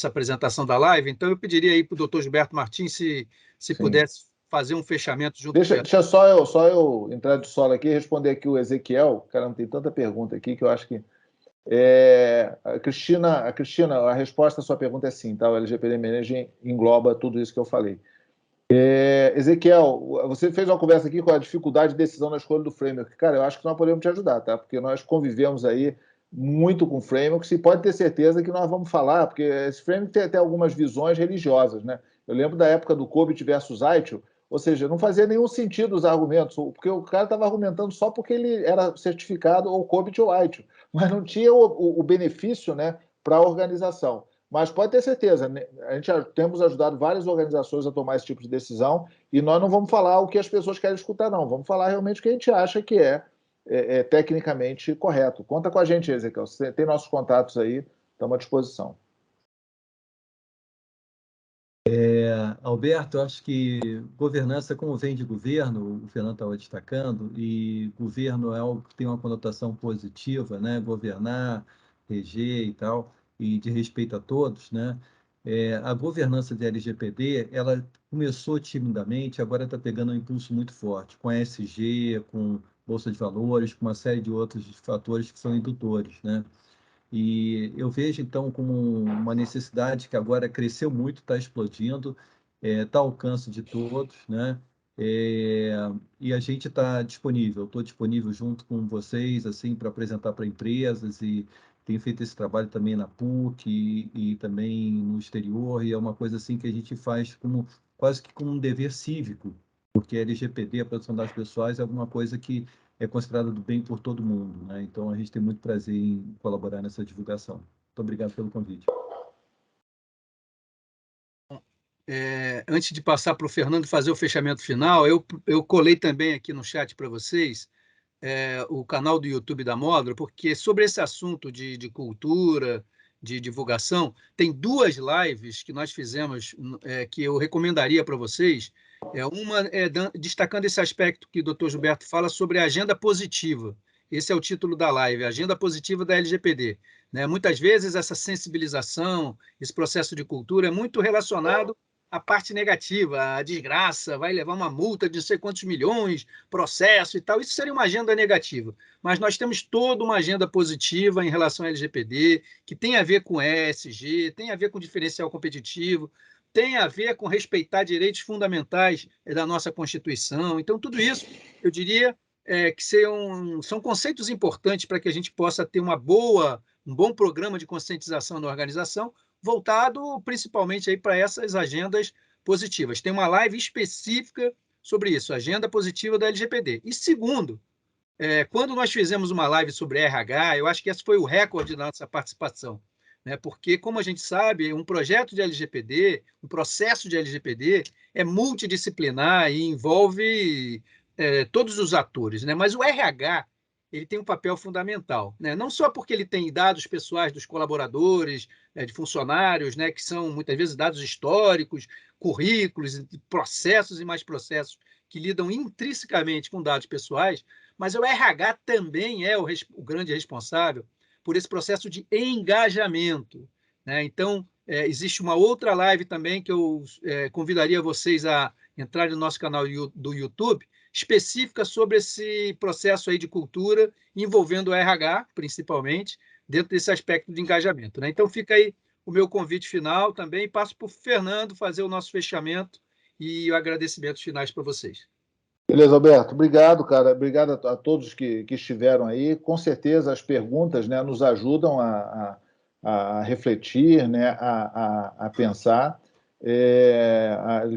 apresentação da live. Então, eu pediria aí para o doutor Gilberto Martins se Sim. pudesse fazer um fechamento junto com o Fernando. Deixa só eu entrar de solo aqui e responder aqui o Ezequiel. Cara, não tem tanta pergunta aqui que eu acho que... a Cristina, a resposta à sua pergunta é sim, tá? O LGPD Management engloba tudo isso que eu falei. Ezequiel, você fez uma conversa aqui com a dificuldade de decisão na escolha do framework. Cara, eu acho que nós podemos te ajudar, tá? Porque nós convivemos aí muito com frameworks e pode ter certeza que nós vamos falar, porque esse framework tem até algumas visões religiosas, né? Eu lembro da época do COBIT versus ITIL, ou seja, não fazia nenhum sentido os argumentos, porque o cara estava argumentando só porque ele era certificado ou COBIT ou ITIL, mas não tinha o benefício, né, para a organização. Mas pode ter certeza, a gente temos ajudado várias organizações a tomar esse tipo de decisão e nós não vamos falar o que as pessoas querem escutar, não. Vamos falar realmente o que a gente acha que é tecnicamente correto. Conta com a gente, Ezequiel. Você tem nossos contatos aí, estamos à disposição. Alberto, eu acho que governança, como vem de governo, o Fernando estava destacando, e governo é algo que tem uma conotação positiva, né? Governar, reger e tal, e de respeito a todos, né? A governança de LGPD, ela começou timidamente, agora está pegando um impulso muito forte, com a ESG, com Bolsa de Valores, com uma série de outros fatores que são indutores, né? E eu vejo, então, como uma necessidade que agora cresceu muito, está explodindo, está ao alcance de todos, né? E a gente está disponível, estou disponível junto com vocês, assim, para apresentar para empresas e tenho feito esse trabalho também na PUC e também no exterior, e é uma coisa assim que a gente faz como, quase que como um dever cívico, porque a LGPD, a proteção das pessoas, é alguma coisa que é considerado do bem por todo mundo, né? Então a gente tem muito prazer em colaborar nessa divulgação. Muito obrigado pelo convite. Antes de passar para o Fernando fazer o fechamento final, eu colei também aqui no chat para vocês o canal do YouTube da Módulo, porque sobre esse assunto de cultura, de divulgação, tem duas lives que nós fizemos que eu recomendaria para vocês. Uma destacando esse aspecto que o Dr. Gilberto fala sobre a agenda positiva. Esse é o título da live, Agenda Positiva da LGPD. Né? Muitas vezes essa sensibilização, esse processo de cultura é muito relacionado à parte negativa, a desgraça, vai levar uma multa de não sei quantos milhões, processo e tal. Isso seria uma agenda negativa. Mas nós temos toda uma agenda positiva em relação ao LGPD, que tem a ver com ESG, tem a ver com diferencial competitivo, tem a ver com respeitar direitos fundamentais da nossa Constituição. Então, tudo isso, eu diria, que são conceitos importantes para que a gente possa ter um bom programa de conscientização na organização, voltado principalmente aí para essas agendas positivas. Tem uma live específica sobre isso, agenda positiva da LGPD. E segundo, quando nós fizemos uma live sobre RH, eu acho que esse foi o recorde da nossa participação, né? Porque, como a gente sabe, um projeto de LGPD, um processo de LGPD é multidisciplinar e envolve todos os atores, né? Mas o RH ele tem um papel fundamental, né? Não só porque ele tem dados pessoais dos colaboradores, de funcionários, né? Que são muitas vezes dados históricos, currículos, processos e mais processos que lidam intrinsecamente com dados pessoais, mas o RH também é o grande responsável por esse processo de engajamento, né? Então, existe uma outra live também que eu convidaria vocês a entrar no nosso canal do YouTube, específica sobre esse processo aí de cultura envolvendo o RH, principalmente, dentro desse aspecto de engajamento, né? Então, fica aí o meu convite final também. Passo para o Fernando fazer o nosso fechamento e agradecimentos finais para vocês. Beleza, Alberto. Obrigado, cara. Obrigado a todos que estiveram aí. Com certeza as perguntas, né, nos ajudam a refletir, né, a pensar.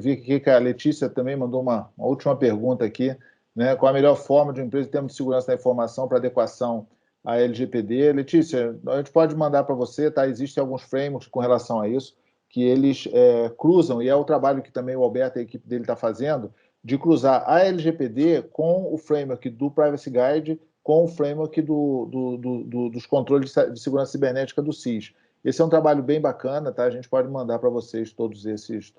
Vi que a Letícia também mandou uma última pergunta aqui, né? Qual a melhor forma de uma empresa em termos de segurança da informação para adequação à LGPD? Letícia, a gente pode mandar para você, tá? Existem alguns frameworks com relação a isso, que eles cruzam, e é o trabalho que também o Alberto e a equipe dele está fazendo, de cruzar a LGPD com o framework do Privacy Guide, com o framework dos controles de segurança cibernética do SIS. Esse é um trabalho bem bacana, tá? A gente pode mandar para vocês todos esses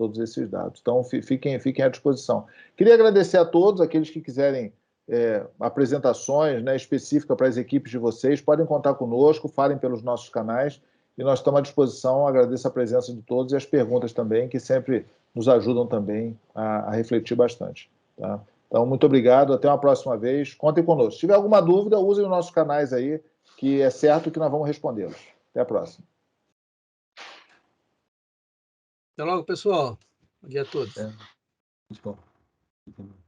dados. Então, fiquem à disposição. Queria agradecer a todos, aqueles que quiserem apresentações, né, específicas para as equipes de vocês, podem contar conosco, falem pelos nossos canais, e nós estamos à disposição. Agradeço a presença de todos e as perguntas também, que sempre nos ajudam também a refletir bastante. Tá? Então, muito obrigado, até uma próxima vez. Contem conosco. Se tiver alguma dúvida, usem os nossos canais aí, que é certo que nós vamos respondê-los. Até a próxima. Até logo, pessoal. Bom dia a todos. Muito bom.